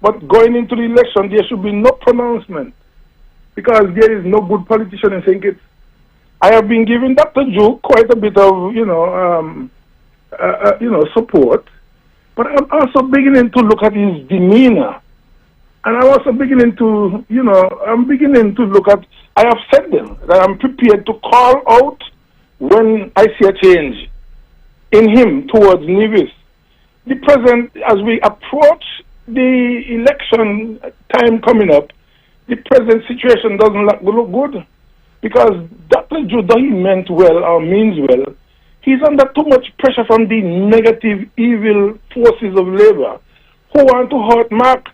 but going into the election, there should be no pronouncement because there is no good politician in St. Kitts. I have been giving Dr. Ju quite a bit of, support, but I'm also beginning to look at his demeanor. And I'm also beginning to, look at, I have said them, that I'm prepared to call out when I see a change in him towards Nevis. The present, as we approach the election time coming up, the present situation doesn't look good because Dr. Ju, though he meant well or means well, he's under too much pressure from the negative, evil forces of labor who want to hurt Mark.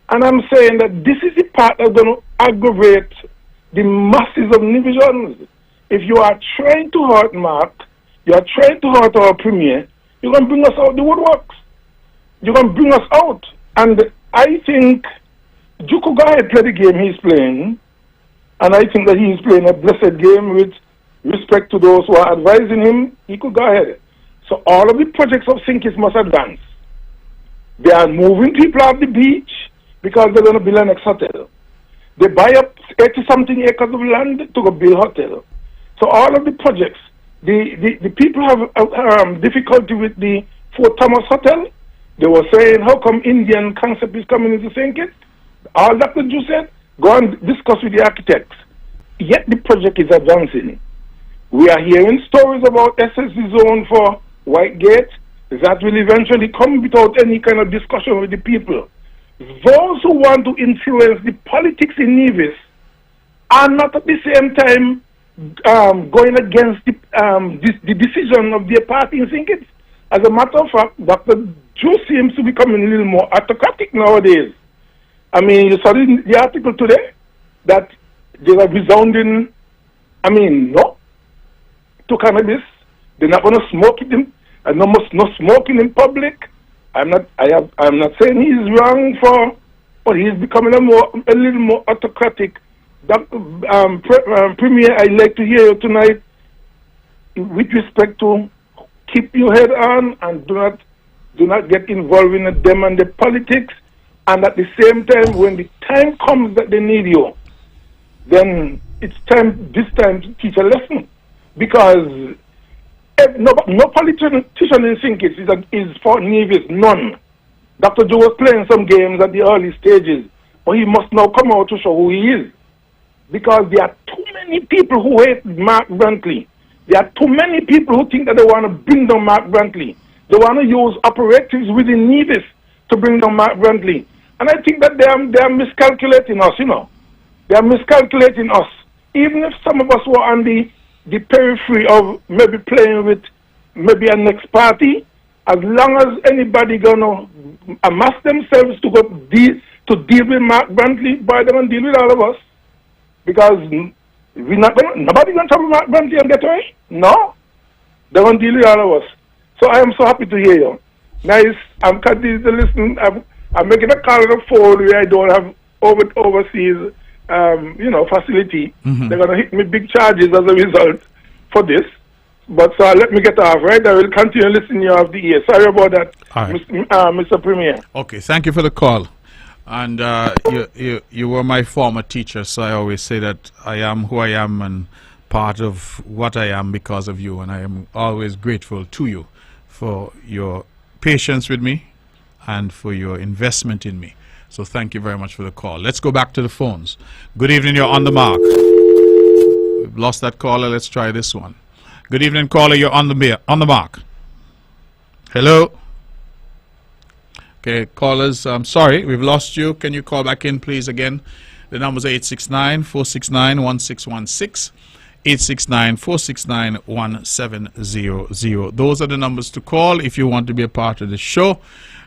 And I'm saying that this is the part that's going to aggravate the masses of Nevisians. If you are trying to hurt Mark, you are trying to hurt our premier, you're going to bring us out the woodworks. You're going to bring us out. And I think Juku go ahead play the game he's playing. And I think that he is playing a blessed game with respect to those who are advising him. He could go ahead. So all of the projects of St. Kitts must advance. They are moving people off the beach because they're going to build an ex-hotel. They buy up 80-something acres of land to go build a hotel. So all of the projects, the people have difficulty with the Fort Thomas Hotel. They were saying, how come Indian concept is coming into St. Kitts? All Dr. Ju said, go and discuss with the architects. Yet the project is advancing. We are hearing stories about SSC zone for Whitegate that will eventually come without any kind of discussion with the people. Those who want to influence the politics in Nevis are not at the same time going against the decision of their party in St. Kitts. As a matter of fact, Dr. Ju seems to be becoming a little more autocratic nowadays. I mean, you saw the article today that there's a resounding, no to cannabis. They're not going to smoke it in, no smoking in public. I'm not saying he's wrong but he's becoming a little more autocratic. Premier, I'd like to hear you tonight with respect to keep your head on and do not get involved in them and the politics. And at the same time, when the time comes that they need you, then it's this time to teach a lesson. Because no politician in St. Kitts is for Nevis, none. Dr. Joe was playing some games at the early stages, but he must now come out to show who he is. Because there are too many people who hate Mark Brantley. There are too many people who think that they want to bring down Mark Brantley. They want to use operatives within Nevis to bring down Mark Brantley. And I think that they are miscalculating us, They are miscalculating us. Even if some of us were on the periphery of maybe playing with maybe a next party, as long as anybody gonna amass themselves to deal with Mark Brantley, boy, they're gonna deal with all of us. Because nobody gonna trouble Mark Brantley and get away. No. They're gonna deal with all of us. So I am so happy to hear you. Nice. I'm continuing to listen. I'm making a call on the phone where I don't have overseas facility. Mm-hmm. They're going to hit me big charges as a result for this. But so let me get off, right? I will continue listening you off the ear. Sorry about that, right. Mr. Premier. Okay, thank you for the call. And you were my former teacher, so I always say that I am who I am and part of what I am because of you. And I am always grateful to you for your patience with me and for your investment in me. So thank you very much for the call. Let's go back to the phones. Good evening, you're on the mark. We've lost that caller. Let's try this one. Good evening, caller, you're on the mark. Hello? Okay, callers, I'm sorry, we've lost you. Can you call back in, please, again? The numbers are 869-469-1616, 869-469-1700. Those are the numbers to call if you want to be a part of the show.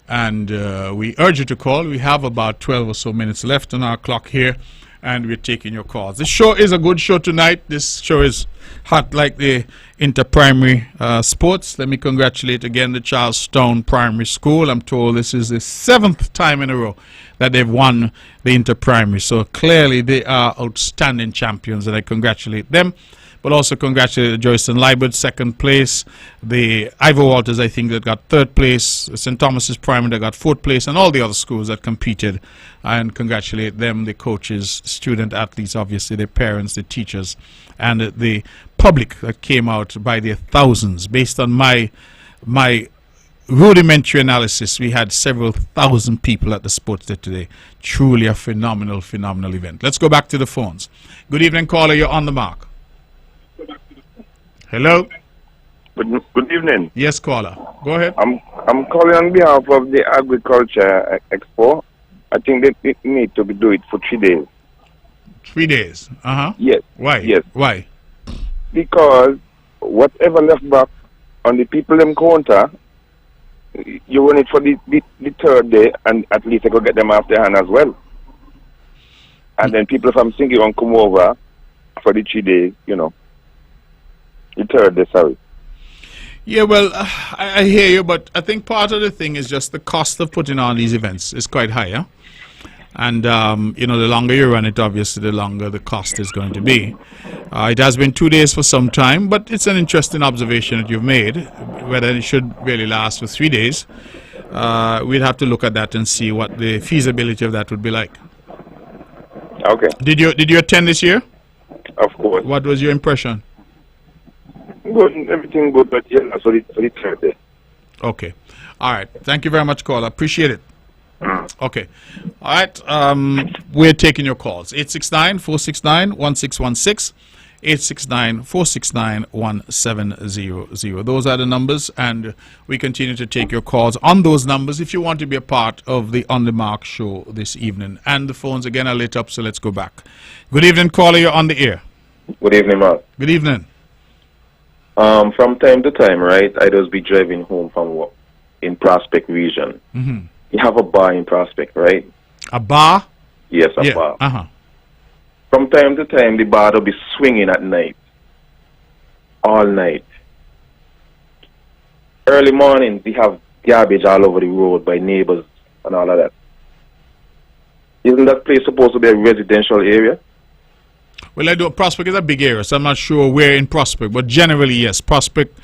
And we urge you to call. We have about 12 or so minutes left on our clock here, and we're taking your calls. This show is a good show tonight. This show is hot like the inter-primary sports. Let me congratulate again the Charlestown Primary School. I'm told this is the 7th time in a row that they've won the inter-primary. So clearly they are outstanding champions, and I congratulate them. But also congratulate Joyce and Liebert, 2nd place. The Ivor Walters, I think, that got 3rd place. St. Thomas's Primary, that got 4th place. And all the other schools that competed. And congratulate them, the coaches, student athletes, obviously, their parents, the teachers, and the public that came out by their thousands. Based on my rudimentary analysis, we had several thousand people at the sports day today. Truly a phenomenal event. Let's go back to the phones. Good evening, caller. You're on the mark. Hello. Good evening. Yes, caller. Go ahead. I'm calling on behalf of the Agriculture Expo. I think they need to do it for 3 days. 3 days. Yes. Why? Yes. Why? Because whatever left back on the people them counter, you run it for the 3rd day, and at least I could get them off their hand as well. And then people from Singy come over for the 3 days, you know. The 3rd day, sorry. Yeah, well, I hear you, but I think part of the thing is just the cost of putting on these events is quite higher. And, you know, the longer you run it, obviously, the longer the cost is going to be. It has been 2 days for some time, but it's an interesting observation that you've made. Whether it should really last for 3 days, we'd have to look at that and see what the feasibility of that would be like. Okay. Did you attend this year? Of course. What was your impression? Good, everything good, but yeah, so the 3rd day. Okay. All right. Thank you very much, caller. Appreciate it. Okay. All right. We're taking your calls. 869-469-1616, 869-469-1700. Those are the numbers, and we continue to take your calls on those numbers if you want to be a part of the On The Mark show this evening. And the phones again are lit up, so let's go back. Good evening, caller. You're on the air. Good evening, Mark. Good evening. From time to time, right, I just be driving home from work in Prospect region. Mm-hmm. You have a bar in Prospect, right? A bar? Yes, a bar. Uh-huh. From time to time, the bar will be swinging at night. All night. Early morning, we have garbage all over the road by neighbors and all of that. Isn't that place supposed to be a residential area? Well, Prospect is a big area, so I'm not sure where in Prospect, but generally, yes, Prospect,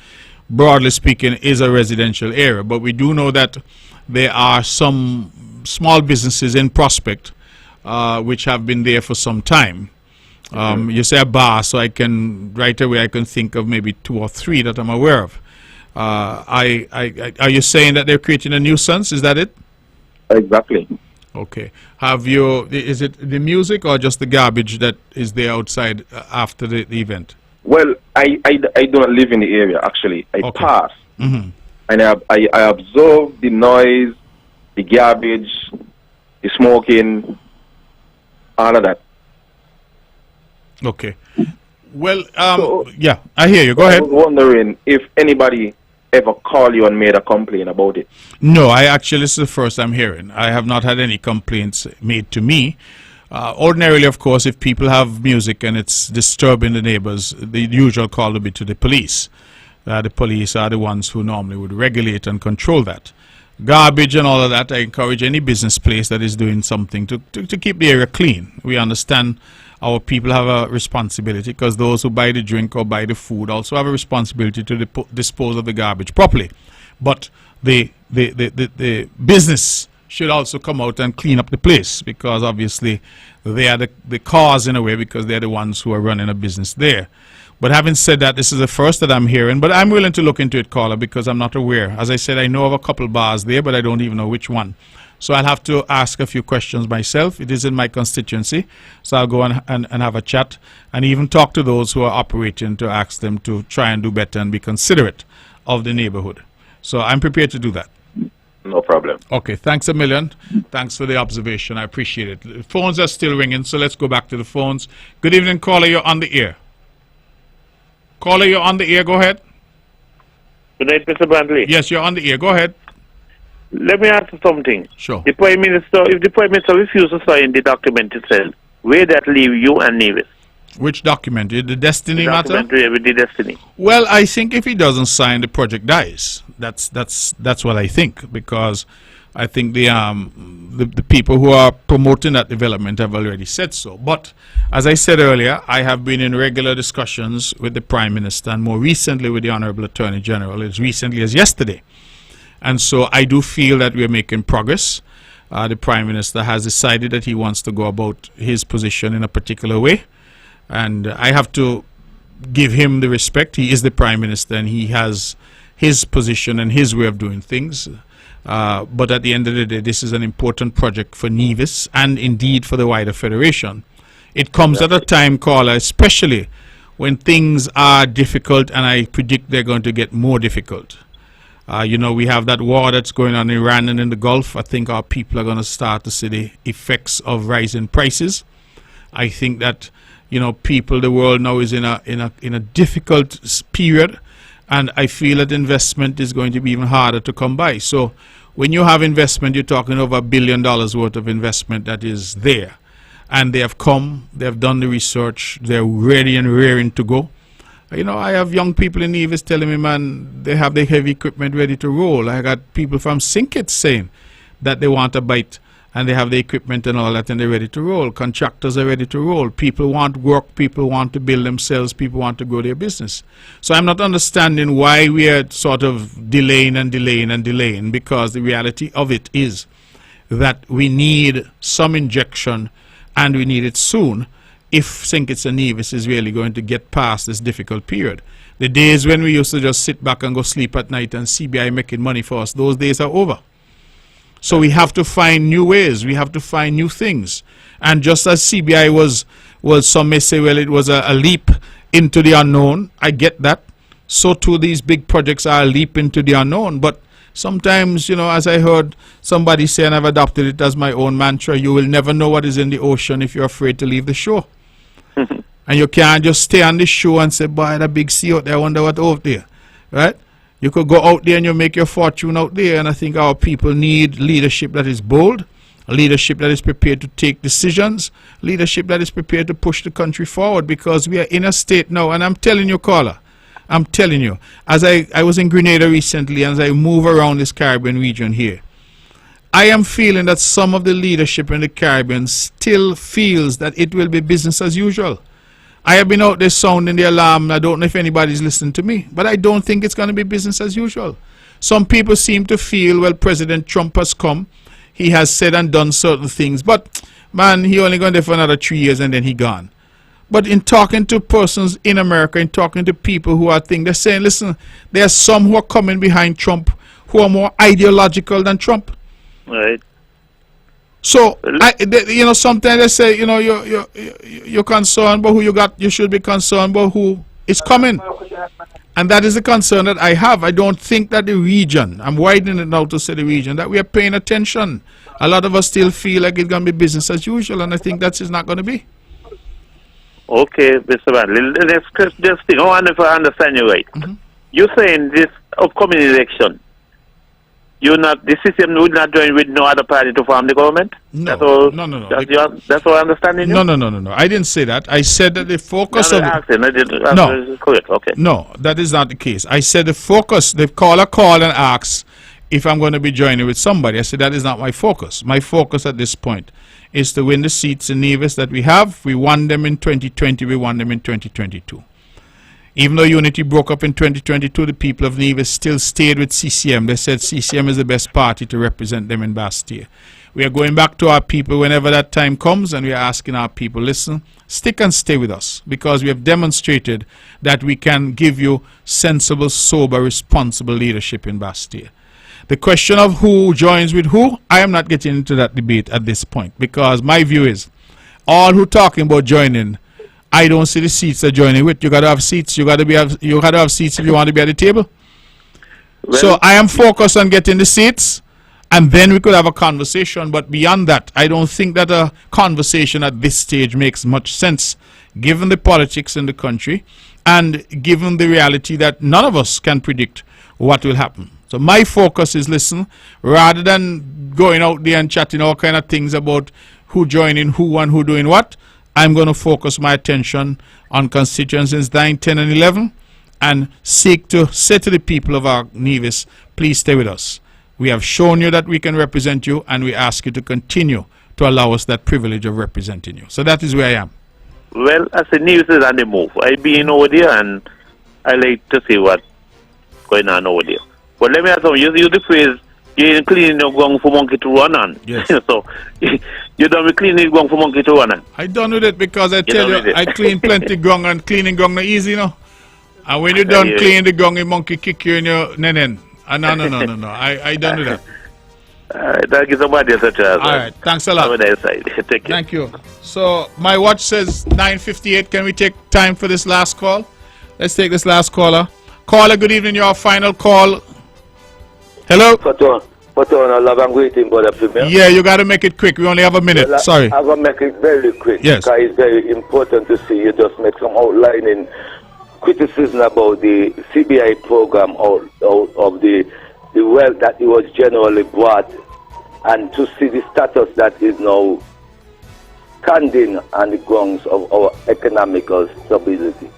broadly speaking, is a residential area. But we do know that there are some small businesses in Prospect which have been there for some time. You say a bar, so right away I can think of maybe 2 or 3 that I'm aware of. Are you saying that they're creating a nuisance? Is that it? Exactly. Okay. Is it the music or just the garbage that is there outside after the event? Well, I don't live in the area, actually. I pass. Mm-hmm. And I observe the noise, the garbage, the smoking, all of that. Okay. Well, yeah, I hear you. Go ahead. I was wondering if anybody ever called you and made a complaint about it. No, this is the first I'm hearing. I have not had any complaints made to me. Ordinarily, of course, if people have music and it's disturbing the neighbors, the usual call would be to the police. The police are the ones who normally would regulate and control that. Garbage and all of that, I encourage any business place that is doing something to keep the area clean. We understand our people have a responsibility because those who buy the drink or buy the food also have a responsibility to dispose of the garbage properly. But the business should also come out and clean up the place because obviously they are the cause in a way because they're the ones who are running a business there. But having said that, this is the first that I'm hearing, but I'm willing to look into it, caller, because I'm not aware. As I said, I know of a couple bars there, but I don't even know which one. So I'll have to ask a few questions myself. It is in my constituency, so I'll go and have a chat and even talk to those who are operating to ask them to try and do better and be considerate of the neighborhood. So I'm prepared to do that. No problem. Okay, thanks a million. Thanks for the observation. I appreciate it. The phones are still ringing, so let's go back to the phones. Good evening, caller. You're on the air. Caller, you're on the air. Go ahead. Good night, Mr. Brantley. Yes, you're on the air. Go ahead. Let me ask you something. Sure. The Prime Minister, if the Prime Minister refuses to sign the document itself, where that leave you and Nevis? Which document? The Destiny matter? Document with the Destiny. Well, I think if he doesn't sign, the project dies. That's what I think, because I think the people who are promoting that development have already said so. But as I said earlier, I have been in regular discussions with the Prime Minister and more recently with the Honorable Attorney General, as recently as yesterday. And so I do feel that we are making progress. The Prime Minister has decided that he wants to go about his position in a particular way. And I have to give him the respect. He is the Prime Minister and he has his position and his way of doing things. But at the end of the day, this is an important project for Nevis and indeed for the wider Federation. It comes at a time, caller, especially when things are difficult, and I predict they're going to get more difficult. You know, we have that war that's going on in Iran and in the Gulf. I think our people are going to start to see the effects of rising prices. I think that, you know, people, the world now is in a difficult period, and I feel that investment is going to be even harder to come by. So when you have investment, you're talking over $1 billion worth of investment that is there. And they have come, they have done the research, they're ready and raring to go. You know, I have young people in Nevis telling me, man, they have the heavy equipment ready to roll. I got people from Sinkit saying that they want a bite and they have the equipment and all that and they're ready to roll. Contractors are ready to roll. People want work, people want to build themselves, people want to grow their business. So I'm not understanding why we are sort of delaying and delaying and delaying, because the reality of it is that we need some injection and we need it soon if St. Kitts and Nevis is really going to get past this difficult period. The days when we used to just sit back and go sleep at night and CBI making money for us, those days are over. So we have to find new ways. We have to find new things. And just as CBI was some may say, well, it was a leap into the unknown. I get that. So too these big projects are a leap into the unknown. But sometimes, you know, as I heard somebody say, and I've adopted it as my own mantra, you will never know what is in the ocean if you're afraid to leave the shore. And you can't just stay on the shore and say, boy, that big sea out there, I wonder what out there. Right? You could go out there and you make your fortune out there. And I think our people need leadership that is bold, leadership that is prepared to take decisions, leadership that is prepared to push the country forward, because we are in a state now. And I'm telling you, caller, I'm telling you, as I was in Grenada recently, and as I move around this Caribbean region here, I am feeling that some of the leadership in the Caribbean still feels that it will be business as usual. I have been out there sounding the alarm. I don't know if anybody's listening to me, but I don't think it's going to be business as usual. Some people seem to feel, well, President Trump has come. He has said and done certain things, but man, he only going there for another 3 years and then he gone. But in talking to persons in America, in talking to people who are thinking, they're saying, listen, there are some who are coming behind Trump who are more ideological than Trump. Right. So, you know, sometimes they say, you know, you're concerned about who you got. You should be concerned about who is coming. And that is the concern that I have. I don't think that the region, I'm widening it now to say the region, that we are paying attention. A lot of us still feel like it's going to be business as usual, and I think that's not going to be. Okay, Mr. Brantley, let's just think. I wonder if I understand you right. You're saying this upcoming election, the system would not join with no other party to form the government? No, that's all, no. That's what I'm understanding you? No. I didn't say that. I said that the focus of... No. Correct, okay. No, that is not the case. I said the focus, the caller call and asks if I'm going to be joining with somebody. I said that is not my focus. My focus at this point is to win the seats in Nevis that we have. We won them in 2020, we won them in 2022. Even though Unity broke up in 2022, the people of Nevis still stayed with CCM. They said CCM is the best party to represent them in Bastille. We are going back to our people whenever that time comes, and we are asking our people, listen, stick and stay with us, because we have demonstrated that we can give you sensible, sober, responsible leadership in Bastille. The question of who joins with who, I am not getting into that debate at this point, because my view is all who talking about joining, I don't see the seats they're joining with. You got to have seats. You got to have seats if you want to be at the table. Well, so I am focused on getting the seats. and then we could have a conversation. But beyond that, I don't think that a conversation at this stage makes much sense, given the politics in the country and given the reality that none of us can predict what will happen. So my focus is, listen, rather than going out there and chatting all kind of things about who joining who and who doing what, I'm going to focus my attention on constituencies 9, 10, and 11 and seek to say to the people of our Nevis, please stay with us. We have shown you that we can represent you, and we ask you to continue to allow us that privilege of representing you. So that is where I am. Well, as the news is on the move, I've been over there and I like to see what's going on over there. But let me ask you, you use the phrase, you ain't cleaning your gong for monkey to run on. Yes. So, you don't be cleaning your gong for monkey to run on. I done with it because I tell you, I clean plenty gong, and cleaning gong not easy, you know. And when you done cleaning the gong, the monkey kick you in your nenen. No. I done with that. Thank you so much, yes, sir. All right, thanks a lot. Have a nice night. Take care. Thank you. So my watch says 9:58. Can we take time for this last call? Let's take this last caller. Caller, good evening. Your final call. Hello? Put on a love and greeting, brother Premier. Yeah, you got to make it quick. We only have a minute. Well, Sorry. I'm going to make it very quick. Yes. Because it's very important to see you just make some outlining criticism about the CBI program out of the wealth that it was generally brought, and to see the status that is now standing on the grounds of our economical stability.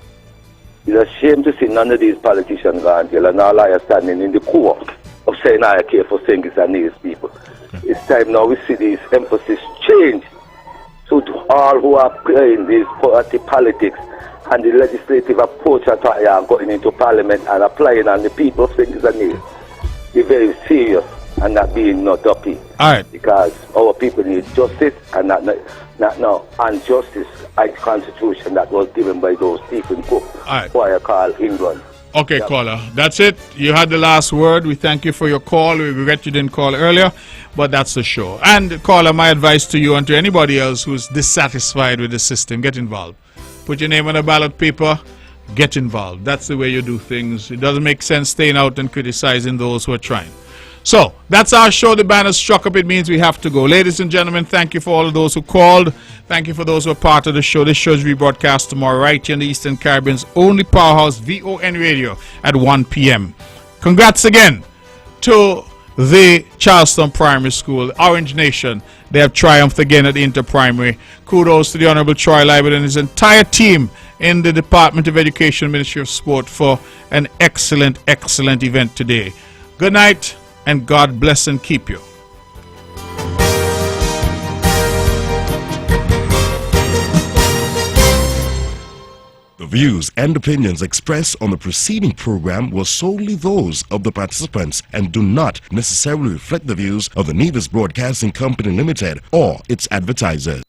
It's a shame to see none of these politicians going here and all are standing in the core of saying I care for St. Kitts and Nevis people. Okay. It's time now we see this emphasis change to all who are playing these party politics and the legislative approach that I am going into Parliament and applying on the people of St. Kitts and Nevis. Be very serious and not being not uppy. All right. Because our people need justice and not now injustice and constitution that was given by those people who I call England. Okay, caller. That's it. You had the last word. We thank you for your call. We regret you didn't call earlier, but that's the show. And caller, my advice to you and to anybody else who's dissatisfied with the system, get involved. Put your name on a ballot paper. Get involved. That's the way you do things. It doesn't make sense staying out and criticizing those who are trying. So, that's our show. The banner struck up. It means we have to go. Ladies and gentlemen, thank you for all of those who called. Thank you for those who are part of the show. This show is rebroadcast tomorrow right here in the Eastern Caribbean's only powerhouse, VON Radio, at 1 p.m. Congrats again to the Charleston Primary School, Orange Nation. They have triumphed again at the Inter-Primary. Kudos to the Honorable Troy Libert and his entire team in the Department of Education, Ministry of Sport for an excellent, excellent event today. Good night, and God bless and keep you. The views and opinions expressed on the preceding program were solely those of the participants and do not necessarily reflect the views of the Nevis Broadcasting Company Limited or its advertisers.